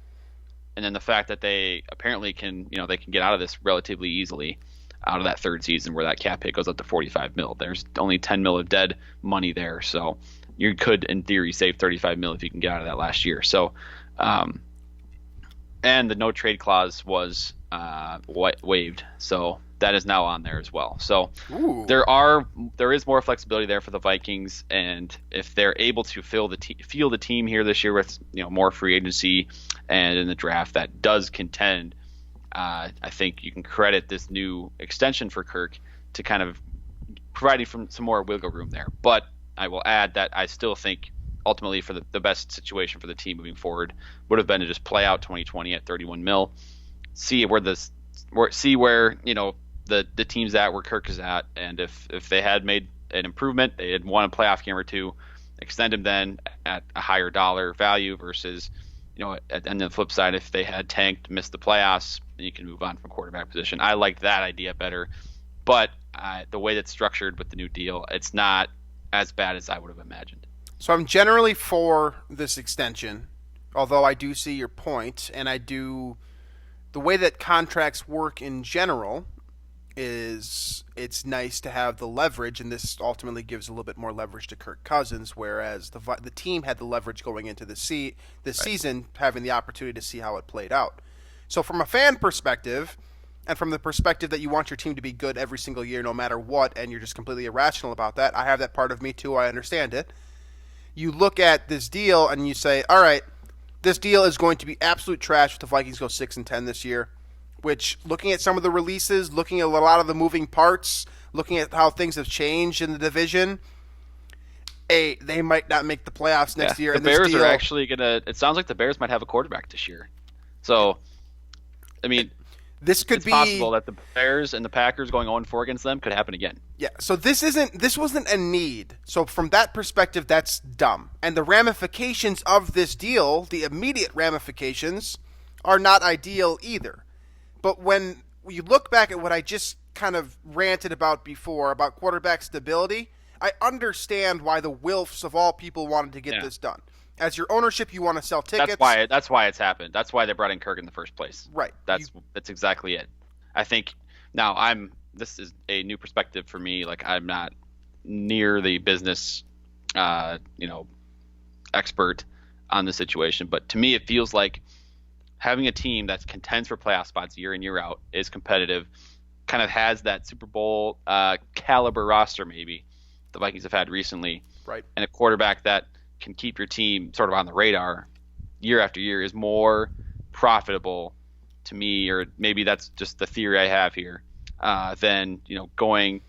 and then the fact that they apparently can get out of this relatively easily out of that third season where that cap hit goes up to 45 mil. There's only 10 mil of dead money there. So you could, in theory, save 35 mil if you can get out of that last year. So and the no trade clause was waived, so that is now on there as well. So Ooh. there is more flexibility there for the Vikings, and if they're able to field the team here this year with more free agency and in the draft that does contend, I think you can credit this new extension for Kirk to kind of providing some more wiggle room there. But I will add that I still think ultimately for the best situation for the team moving forward would have been to just play out 2020 at 31 mil, see where the team's at, where Kirk is at, and if they had made an improvement, they had won a playoff game or two, extend him then at a higher dollar value versus and the flip side, if they had tanked, missed the playoffs, then you can move on from quarterback position. I liked that idea better, but the way that's structured with the new deal, it's not as bad as I would have imagined. So I'm generally for this extension, although I do see your point, and the way that contracts work in general is it's nice to have the leverage, and this ultimately gives a little bit more leverage to Kirk Cousins, whereas the team had the leverage going into the season, having the opportunity to see how it played out. So from a fan perspective, and from the perspective that you want your team to be good every single year no matter what, and you're just completely irrational about that, I have that part of me too, I understand it. You look at this deal and you say, all right, this deal is going to be absolute trash if the Vikings go 6-10 this year, which, looking at some of the releases, looking at a lot of the moving parts, looking at how things have changed in the division, they might not make the playoffs next year. The Bears are actually going to – it sounds like the Bears might have a quarterback this year. So, I mean – this could be possible that the Bears and the Packers going 0-4 against them could happen again. Yeah, so this wasn't a need. So from that perspective, that's dumb. And the ramifications of this deal, the immediate ramifications, are not ideal either. But when you look back at what I just kind of ranted about before, about quarterback stability, I understand why the Wilfs of all people wanted to get this done. As your ownership, you want to sell tickets. That's why it's happened. That's why they brought in Kirk in the first place. Right. That's exactly it. I think now this is a new perspective for me. Like, I'm not near the business, expert on the situation, but to me, it feels like having a team that contends for playoff spots year in, year out, is competitive, kind of has that Super Bowl caliber roster maybe the Vikings have had recently, right, and a quarterback that can keep your team sort of on the radar year after year is more profitable to me, or maybe that's just the theory I have here, than going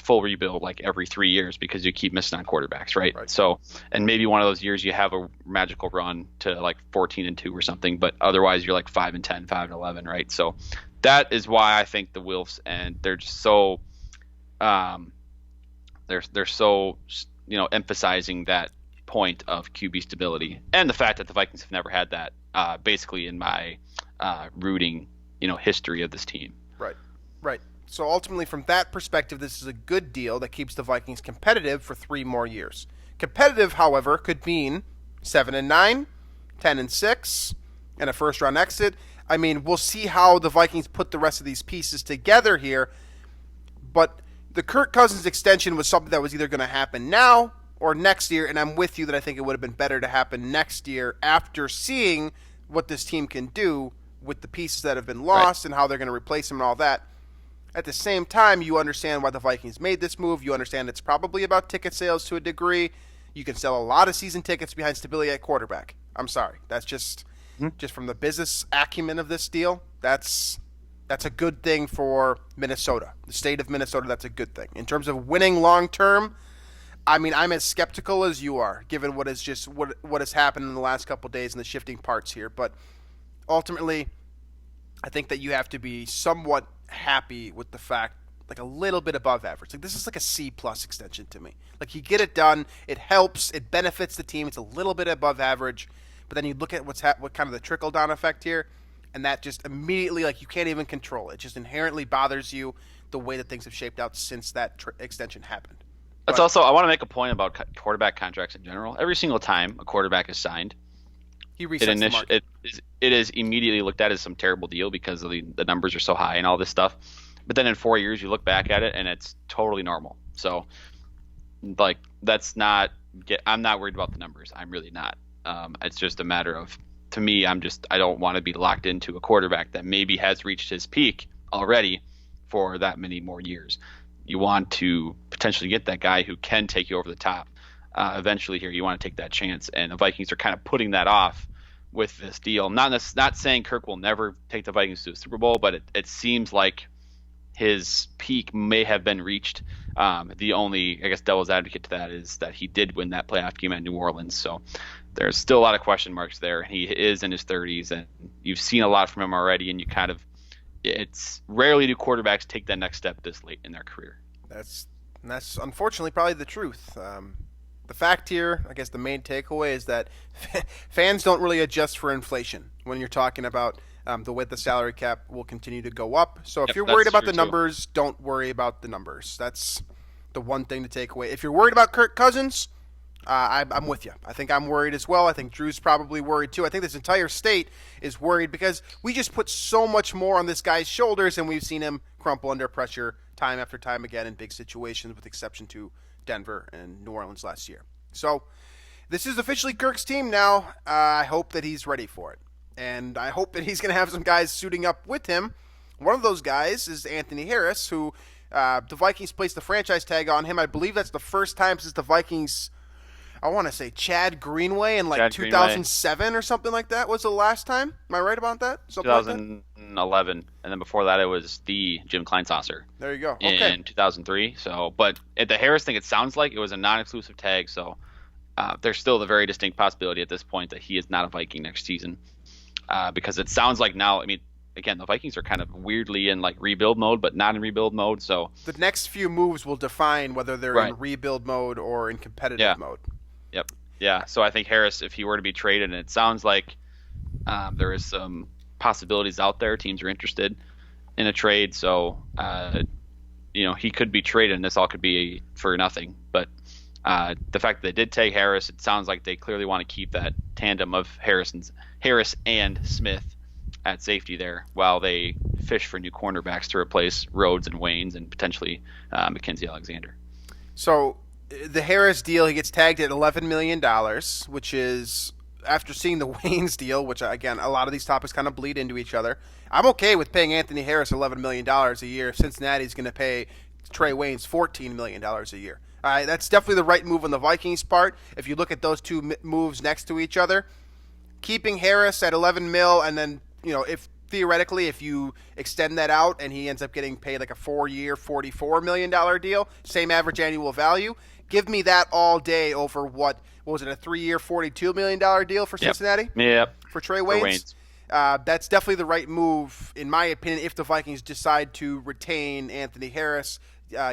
full rebuild like every 3 years because you keep missing on quarterbacks, right? So, and maybe one of those years you have a magical run to like 14-2 or something, but otherwise you're like 5-10, 5-11, right? So that is why I think the Wilfs, and they're just so they're so emphasizing that point of QB stability, and the fact that the Vikings have never had that basically in my rooting history of this team. Right. So ultimately, from that perspective, this is a good deal that keeps the Vikings competitive for 3 more years. Competitive, however, could mean 7-9, 10-6, and a first-round exit. I mean, we'll see how the Vikings put the rest of these pieces together here, but the Kirk Cousins extension was something that was either going to happen now or next year, and I'm with you that I think it would have been better to happen next year after seeing what this team can do with the pieces that have been lost and how they're going to replace them and all that. At the same time, you understand why the Vikings made this move. You understand it's probably about ticket sales to a degree. You can sell a lot of season tickets behind stability at quarterback. I'm sorry. That's just from the business acumen of this deal, that's a good thing for Minnesota. The state of Minnesota, that's a good thing. In terms of winning long term, I mean, I'm as skeptical as you are, given what has happened in the last couple of days and the shifting parts here. But ultimately, I think that you have to be somewhat happy with the fact, like a little bit above average. Like, this is like a C+ extension to me. Like, you get it done, it helps, it benefits the team. It's a little bit above average, but then you look at what kind of the trickle down effect here, and that just immediately, like, you can't even control it. It just inherently bothers you the way that things have shaped out since that extension happened. That's also, I want to make a point about quarterback contracts in general. Every single time a quarterback is signed, he resets the market. It is immediately looked at as some terrible deal because of the numbers are so high and all this stuff. But then in 4 years, you look back at it and it's totally normal. So, like, I'm not worried about the numbers. I'm really not. It's just a matter of to me, I don't want to be locked into a quarterback that maybe has reached his peak already for that many more years. You want to potentially get that guy who can take you over the top eventually here. You want to take that chance, and the Vikings are kind of putting that off with this deal. Not saying Kirk will never take the Vikings to the Super Bowl, but it seems like his peak may have been reached. The only, I guess, devil's advocate to that is that he did win that playoff game at New Orleans. So there's still a lot of question marks there. He is in his 30s, and you've seen a lot from him already, and it's rarely do quarterbacks take that next step this late in their career. That's unfortunately probably the truth. The fact here, I guess the main takeaway is that fans don't really adjust for inflation when you're talking about the way the salary cap will continue to go up. So if you're worried about the numbers, don't worry about the numbers. That's the one thing to take away. If you're worried about Kirk Cousins, I'm with you. I think I'm worried as well. I think Drew's probably worried too. I think this entire state is worried because we just put so much more on this guy's shoulders, and we've seen him crumple under pressure time after time again in big situations, with exception to Denver and New Orleans last year. So this is officially Kirk's team now. I hope that he's ready for it. And I hope that he's going to have some guys suiting up with him. One of those guys is Anthony Harris, who the Vikings placed the franchise tag on him. I believe that's the first time since the Vikings, I want to say Chad Greenway in like 2007 or something like that was the last time. Am I right about that? Something 2011, like that? And then before that it was the Jim Kleinsasser. There you go. Okay. In 2003. So, but at the Harris thing, it sounds like it was a non-exclusive tag. So there's still the very distinct possibility at this point that he is not a Viking next season. Because it sounds like now, I mean, again, the Vikings are kind of weirdly in like rebuild mode, but not in rebuild mode. So the next few moves will define whether they're in rebuild mode or in competitive mode. Yep. Yeah. So I think Harris, if he were to be traded, and it sounds like there is some possibilities out there, teams are interested in a trade. So, he could be traded, and this all could be for nothing. But the fact that they did take Harris, it sounds like they clearly want to keep that tandem of Harris and Smith at safety there while they fish for new cornerbacks to replace Rhodes and Waynes and potentially Mackenzie Alexander. So the Harris deal, he gets tagged at $11 million, which is, after seeing the Waynes deal, which, again, a lot of these topics kind of bleed into each other, I'm okay with paying Anthony Harris $11 million a year if Cincinnati's going to pay Trey Waynes $14 million a year. That's definitely the right move on the Vikings' part. If you look at those two moves next to each other, keeping Harris at $11 million, and then, if theoretically, if you extend that out and he ends up getting paid like a 4-year, $44 million deal, same average annual value, give me that all day over what was it, a 3-year, $42 million deal for Cincinnati? Yep. For Trey Waynes? That's definitely the right move, in my opinion, if the Vikings decide to retain Anthony Harris,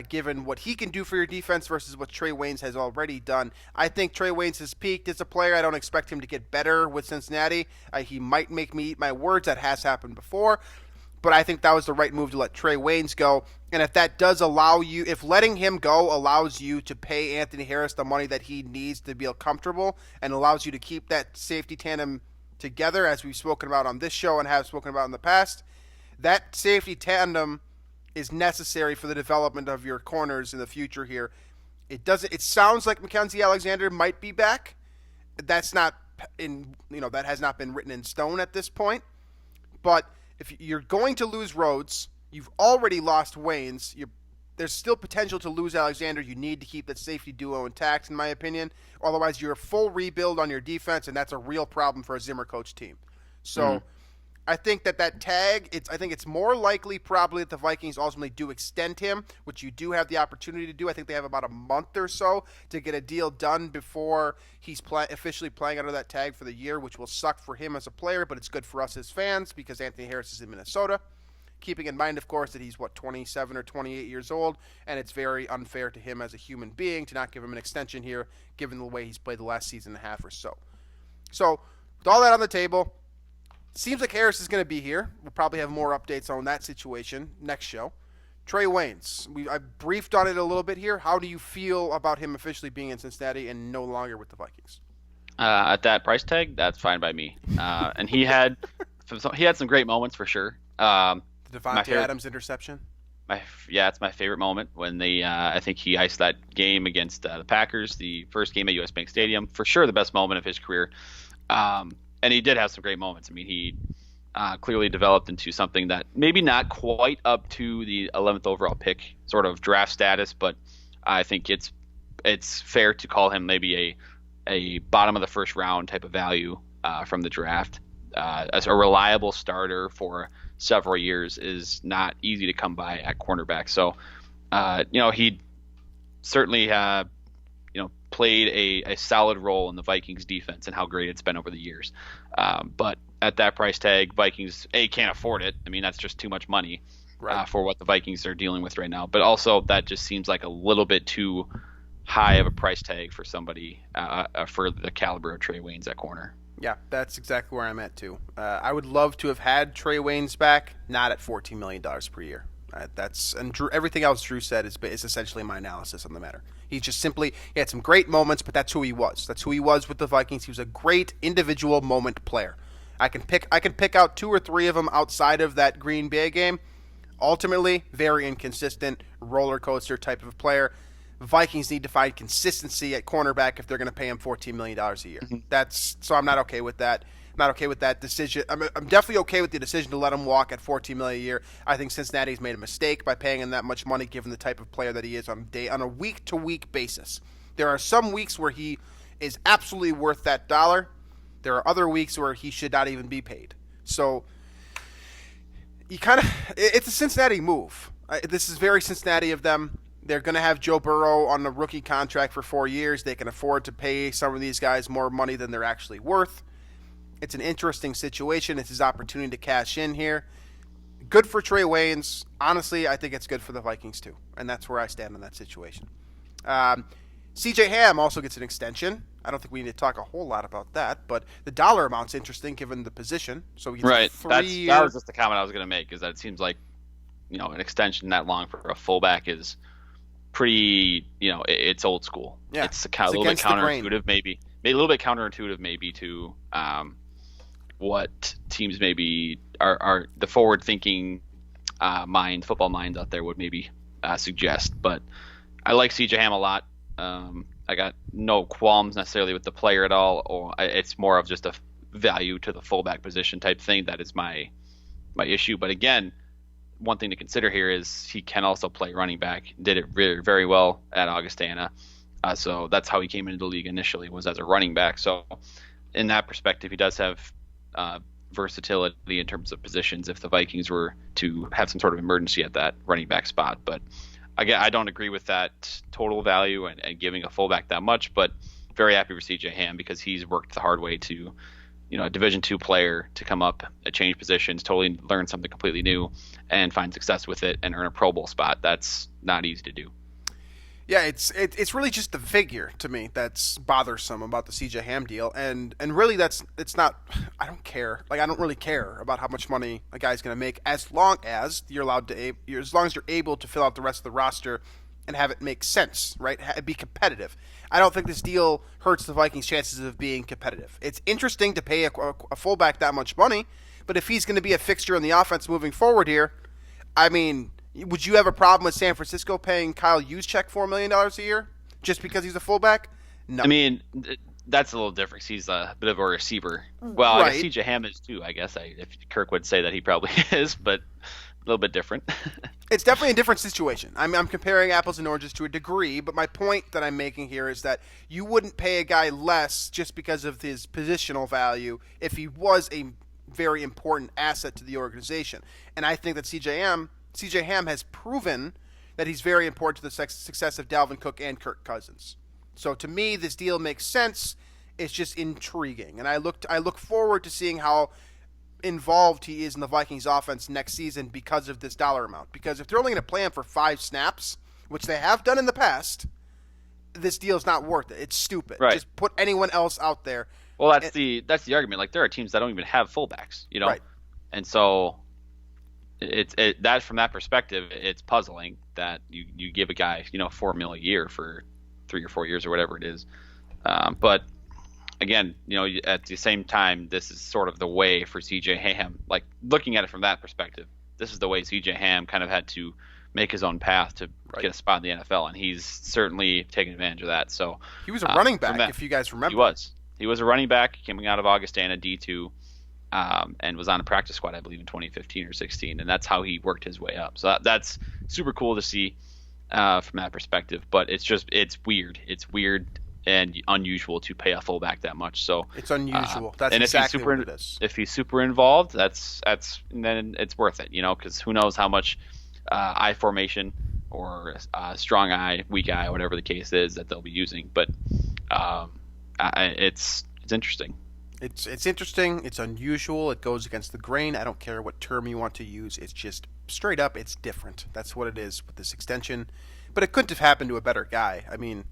given what he can do for your defense versus what Trey Waynes has already done. I think Trey Waynes has peaked as a player. I don't expect him to get better with Cincinnati. He might make me eat my words. That has happened before. But I think that was the right move to let Trey Waynes go. And if that does allow you, if letting him go allows you to pay Anthony Harris the money that he needs to feel comfortable and allows you to keep that safety tandem together, as we've spoken about on this show and have spoken about in the past, that safety tandem is necessary for the development of your corners in the future here. It sounds like Mackenzie Alexander might be back. That's not that has not been written in stone at this point. But if you're going to lose Rhodes, you've already lost Waynes. There's still potential to lose Alexander. You need to keep that safety duo intact, in my opinion. Otherwise, you're a full rebuild on your defense, and that's a real problem for a Zimmer coach team. So I think that tag, I think it's more likely probably that the Vikings ultimately do extend him, which you do have the opportunity to do. I think they have about a month or so to get a deal done before he's officially playing under that tag for the year, which will suck for him as a player, but it's good for us as fans because Anthony Harris is in Minnesota. Keeping in mind, of course, that he's, 27 or 28 years old, and it's very unfair to him as a human being to not give him an extension here, given the way he's played the last season and a half or so. So, with all that on the table, seems like Harris is going to be here. We'll probably have more updates on that situation next show. Trey Waynes, I briefed on it a little bit here. How do you feel about him officially being in Cincinnati and no longer with the Vikings? At that price tag, that's fine by me. And he had some great moments for sure. The Devontae Adams interception? It's my favorite moment when I think he iced that game against the Packers, the first game at US Bank Stadium. For sure the best moment of his career. and he did have some great moments. I mean, he clearly developed into something that maybe not quite up to the 11th overall pick sort of draft status, but I think it's fair to call him maybe a bottom of the first round type of value from the draft. As a reliable starter for several years is not easy to come by at cornerback. So, he certainly played a solid role in the Vikings defense and how great it's been over the years. But at that price tag, Vikings can't afford it. I mean, that's just too much money for what the Vikings are dealing with right now. But also that just seems like a little bit too high of a price tag for somebody for the caliber of Trey Waynes at corner. Yeah, that's exactly where I'm at too. I would love to have had Trey Waynes back, not at $14 million per year. Everything else Drew said is essentially my analysis on the matter. He had some great moments, but that's who he was. That's who he was with the Vikings. He was a great individual moment player. I can pick out 2 or 3 of them outside of that Green Bay game. Ultimately, very inconsistent roller coaster type of player. Vikings need to find consistency at cornerback if they're going to pay him $14 million a year. So I'm not okay with that. I'm not okay with that decision. I'm definitely okay with the decision to let him walk at $14 million a year. I think Cincinnati's made a mistake by paying him that much money, given the type of player that he is on a week-to-week basis. There are some weeks where he is absolutely worth that dollar. There are other weeks where he should not even be paid. So it's a Cincinnati move. This is very Cincinnati of them. They're going to have Joe Burrow on a rookie contract for 4 years. They can afford to pay some of these guys more money than they're actually worth. It's an interesting situation. It's his opportunity to cash in here. Good for Trey Waynes. Honestly, I think it's good for the Vikings too. And that's where I stand in that situation. CJ Ham also gets an extension. I don't think we need to talk a whole lot about that, but the dollar amount's interesting given the position. So he gets a 3-year... That was just the comment I was going to make, is that it seems like, an extension that long for a fullback is pretty, it's old school. Yeah, it's a little bit counterintuitive, maybe a little bit counterintuitive, maybe to what teams maybe are the forward-thinking football minds out there would maybe suggest. But I like CJ Ham a lot. I got no qualms necessarily with the player at all, it's more of just a value to the fullback position type thing that is my issue. But again, one thing to consider here is he can also play running back. Did it very, very well at Augustana. So that's how he came into the league initially, was as a running back. So in that perspective, he does have versatility in terms of positions if the Vikings were to have some sort of emergency at that running back spot. But again, I don't agree with that total value and giving a fullback that much, but very happy for CJ Ham because he's worked the hard way to, a Division II player to come up, change positions, totally learn something completely new and find success with it and earn a Pro Bowl spot. That's not easy to do. Yeah, it's really just the figure to me that's bothersome about the CJ Ham deal, and really it's not. I don't care. I don't really care about how much money a guy's going to make as long as you're able to fill out the rest of the roster and have it make sense, right? Be competitive. I don't think this deal hurts the Vikings' chances of being competitive. It's interesting to pay a fullback that much money, but if he's going to be a fixture in the offense moving forward here, I mean. Would you have a problem with San Francisco paying Kyle Juszczyk $4 million a year just because he's a fullback? No. I mean, that's a little different. He's a bit of a receiver. Well, right. I guess CJ Ham is too, I guess. If Kirk would say that he probably is, but a little bit different. It's definitely a different situation. I'm comparing apples and oranges to a degree, but my point that I'm making here is that you wouldn't pay a guy less just because of his positional value if he was a very important asset to the organization. And I think that CJ Ham has proven that he's very important to the success of Dalvin Cook and Kirk Cousins. So to me, this deal makes sense. It's just intriguing, and I look forward to seeing how involved he is in the Vikings offense next season because of this dollar amount. Because if they're only going to play him for 5 snaps, which they have done in the past, this deal is not worth it. It's stupid. Right. Just put anyone else out there. Well, that's the argument. Like, there are teams that don't even have fullbacks, Right. And so. That from that perspective, it's puzzling that you give a guy $4 million a year for 3 or 4 years or whatever it is. But again, at the same time, this is sort of the way for CJ Ham. Like, looking at it from that perspective, this is the way CJ Ham kind of had to make his own path to get a spot in the NFL, and he's certainly taken advantage of that. So he was a running back, if you guys remember. He was. He was a running back coming out of Augustana D2, and was on a practice squad, I believe, in 2015 or 16, and that's how he worked his way up. So that's super cool to see from that perspective. But it's weird. It's weird and unusual to pay a fullback that much. So it's unusual. That's and exactly what it is. If he's super involved, then it's worth it, because who knows how much eye formation or strong eye, weak eye, whatever the case is that they'll be using. But it's interesting. It's interesting. It's unusual. It goes against the grain. I don't care what term you want to use. It's just straight up, it's different. That's what it is with this extension. But it couldn't have happened to a better guy. I mean,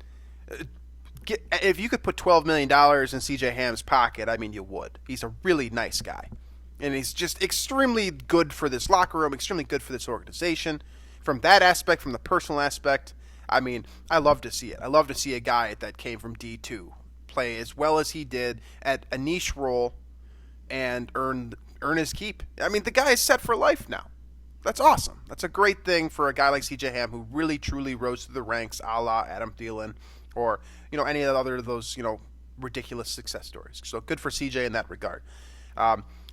if you could put $12 million in C.J. Ham's pocket, I mean, you would. He's a really nice guy. And he's just extremely good for this locker room, extremely good for this organization. From that aspect, from the personal aspect, I mean, I love to see it. I love to see a guy that came from D2 play as well as he did at a niche role and earn his keep. I mean, the guy is set for life now. That's awesome. That's a great thing for a guy like C.J. Ham who really, truly rose through the ranks, a la Adam Thielen or, any other of those, ridiculous success stories. So good for C.J. in that regard.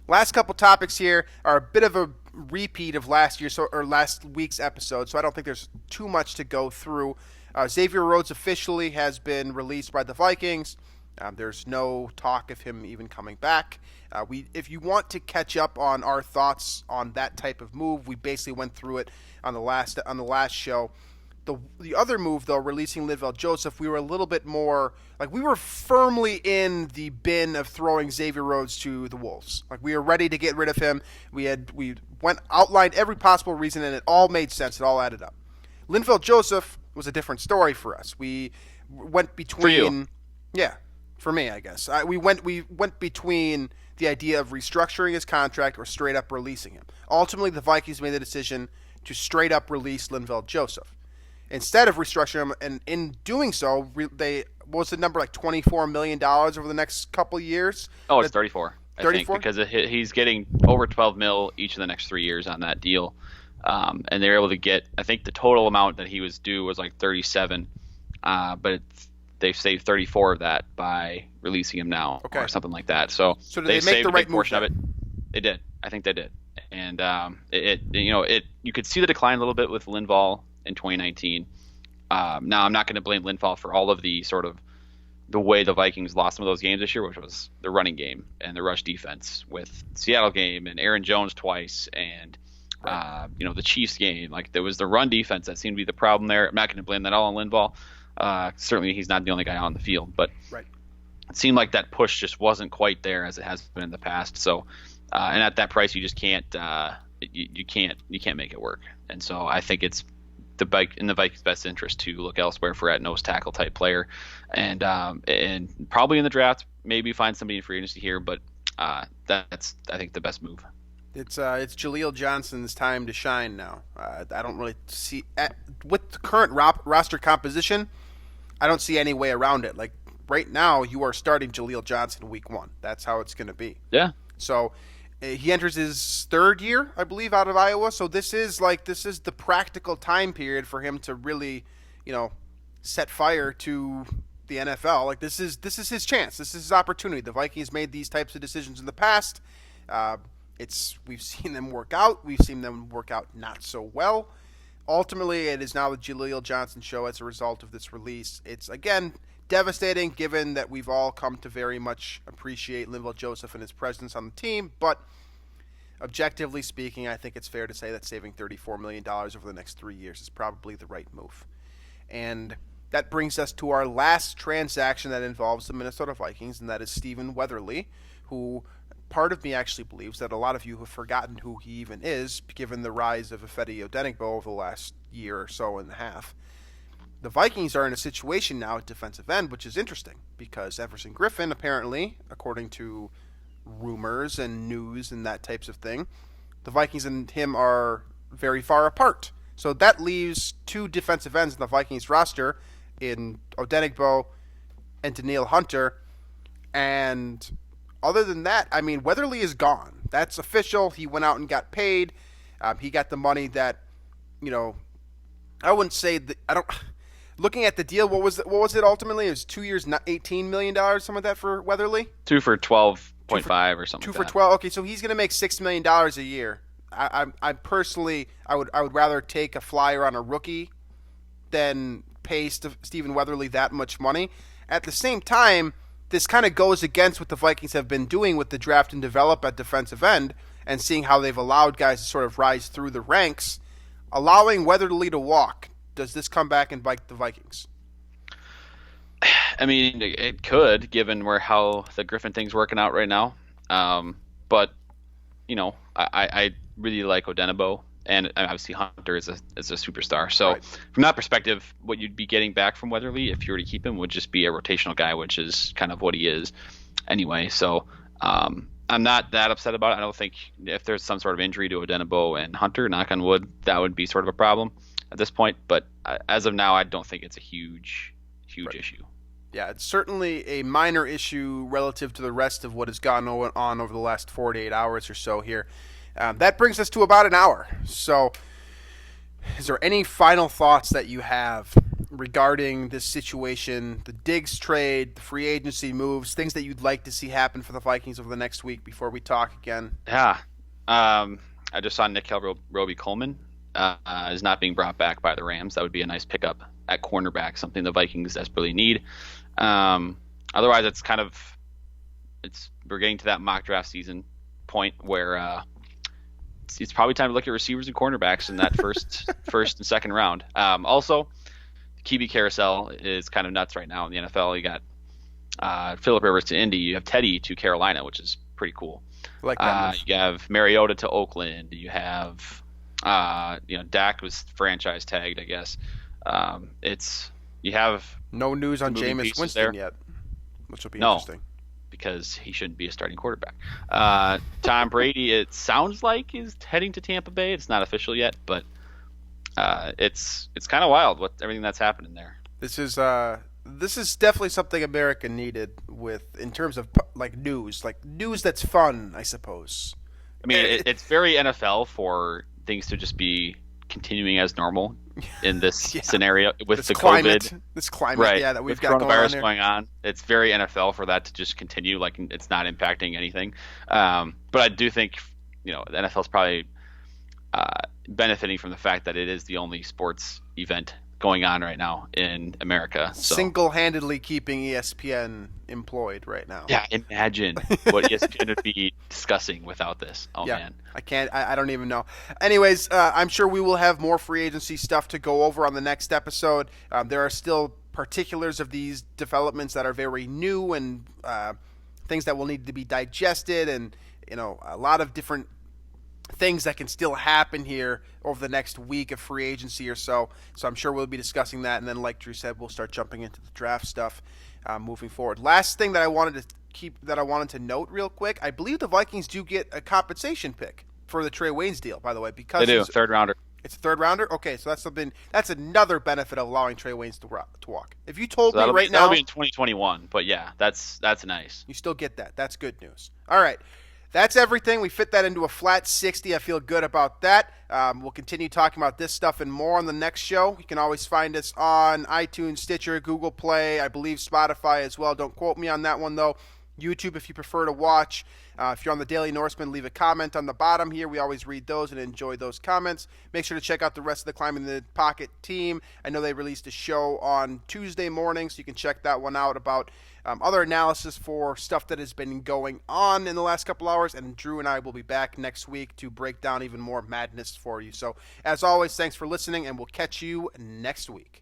Last couple topics here are a bit of a repeat of last week's episode, so I don't think there's too much to go through. Xavier Rhodes officially has been released by the Vikings. There's no talk of him even coming back. If you want to catch up on our thoughts on that type of move, we basically went through it on the last show. The other move, though, releasing Linval Joseph, we were a little bit more we were firmly in the bin of throwing Xavier Rhodes to the Wolves. We were ready to get rid of him. We outlined every possible reason, and it all made sense. It all added up. Linval Joseph was a different story for us. We went between. For you. Yeah, for me, I guess. We went between the idea of restructuring his contract or straight up releasing him. Ultimately, the Vikings made the decision to straight up release Linval Joseph instead of restructuring him, and in doing so, what was the number, $24 million over the next couple of years? Oh, it's 34. 34? I think, because he's getting over 12 mil each of the next 3 years on that deal. And they're able to get, I think the total amount that he was due was 37, but they've saved 34 of that by releasing him now, or something like that. So did they make saved the a right big portion move of it. They did. I think they did. And you could see the decline a little bit with Linval in 2019. Now, I'm not going to blame Linval for all of the sort of the way the Vikings lost some of those games this year, which was the running game and the rush defense with Seattle game and Aaron Jones twice and the Chiefs game. There was the run defense that seemed to be the problem there. I'm not going to blame that all on Linval. Certainly he's not the only guy on the field, but it seemed like that push just wasn't quite there as it has been in the past. So, and at that price, you just can't, you can't make it work. And so I think it's in the Vikings' best interest to look elsewhere for a nose tackle type player, and probably in the draft, maybe find somebody in free agency here. But that's, I think, the best move. It's Jaleel Johnson's time to shine now. I don't really see with the current roster composition. I don't see any way around it. Right now, you are starting Jaleel Johnson week 1. That's how it's going to be. Yeah. So he enters his third year, I believe, out of Iowa. So this is the practical time period for him to really, set fire to the NFL. This is his chance. This is his opportunity. The Vikings made these types of decisions in the past. We've seen them work out. We've seen them work out not so well. Ultimately, it is now the Jaleel Johnson show as a result of this release. It's, again, devastating given that we've all come to very much appreciate Linval Joseph and his presence on the team. But objectively speaking, I think it's fair to say that saving $34 million over the next 3 years is probably the right move. And that brings us to our last transaction that involves the Minnesota Vikings, and that is Stephen Weatherly, who part of me actually believes that a lot of you have forgotten who he even is, given the rise of Ifedi Odenigbo over the last year or so and a half. The Vikings are in a situation now at defensive end, which is interesting, because Everson Griffin, apparently, according to rumors and news and that types of thing, the Vikings and him are very far apart. So that leaves 2 defensive ends in the Vikings roster in Odenigbo and Danielle Hunter. And other than that, I mean, Weatherly is gone. That's official. He went out and got paid. He got the money that, I wouldn't say that. Looking at the deal, what was it ultimately? It was 2 years, $18 million, something like that for Weatherly. Two for 12.5 or something. Two like for that. 12. Okay, so he's going to make $6 million a year. I personally, I would rather take a flyer on a rookie than pay Stephen Weatherly that much money. At the same time, this kind of goes against what the Vikings have been doing with the draft and develop at defensive end, and seeing how they've allowed guys to sort of rise through the ranks. Allowing Weatherly to walk, does this come back and bite the Vikings? I mean, it could, given how the Griffin thing's working out right now. But I really like Odenigbo, and obviously Hunter is a superstar. So Right. From that perspective, what you'd be getting back from Weatherly, if you were to keep him, would just be a rotational guy, which is kind of what he is anyway. So I'm not that upset about it. I don't think if there's some sort of injury to Odenigbo and Hunter, knock on wood, that would be sort of a problem at this point. But as of now, I don't think it's a huge Right. issue. Yeah, it's certainly a minor issue relative to the rest of what has gone on over the last 48 hours or so here. That brings us to about an hour. So, is there any final thoughts that you have regarding this situation, the Diggs trade, the free agency moves, things that you'd like to see happen for the Vikings over the next week before we talk again? Yeah. I just saw Nick Roby Coleman is not being brought back by the Rams. That would be a nice pickup at cornerback, something the Vikings desperately need. Otherwise, we're getting to that mock draft season point where it's probably time to look at receivers and cornerbacks in that first and second round. Also, the QB carousel is kind of nuts right now in the NFL. You got Phillip Rivers to Indy. You have Teddy to Carolina, which is pretty cool. Like that You have Mariota to Oakland. You have Dak was franchise tagged, I guess. You have no news on moving Jameis pieces Winston there. yet, which will be No. interesting. Because he shouldn't be a starting quarterback. Tom Brady, it sounds like, is heading to Tampa Bay. It's not official yet, but it's kind of wild everything that's happening there. This is definitely something America needed in terms of news that's fun, I suppose. I mean, it's very NFL for things to just be continuing as normal in this Yeah. scenario with This the climate, COVID, this climate, right? yeah, that we've with got coronavirus going on here. It's very NFL for that to just continue, like it's not impacting anything. But I do think the NFL is probably benefiting from the fact that it is the only sports event going on right now in America. So. Single-handedly keeping ESPN employed right now. Yeah, imagine what ESPN would be discussing without this. Oh, yeah, man. I don't even know. Anyways, I'm sure we will have more free agency stuff to go over on the next episode. There are still particulars of these developments that are very new and things that will need to be digested, and a lot of different things that can still happen here over the next week of free agency or so. So I'm sure we'll be discussing that, and then like Drew said, we'll start jumping into the draft stuff moving forward. Last thing that I wanted to note real quick, I believe the Vikings do get a compensation pick for the Trey Waynes deal, by the way, because They do, third rounder. It's a third rounder. Okay, so that's another benefit of allowing Trey Waynes to walk. If you told me right now, that'll be in 2021. But yeah, that's nice. You still get that. That's good news. All right. That's everything. We fit that into a flat 60. I feel good about that. We'll continue talking about this stuff and more on the next show. You can always find us on iTunes, Stitcher, Google Play, I believe Spotify as well. Don't quote me on that one, though. YouTube if you prefer to watch. If you're on the Daily Norseman, leave a comment on the bottom here. We always read those and enjoy those comments. Make sure to check out the rest of the Climbing the Pocket team. I know they released a show on Tuesday morning, so you can check that one out about other analysis for stuff that has been going on in the last couple hours. And Drew and I will be back next week to break down even more madness for you. So, as always, thanks for listening, and we'll catch you next week.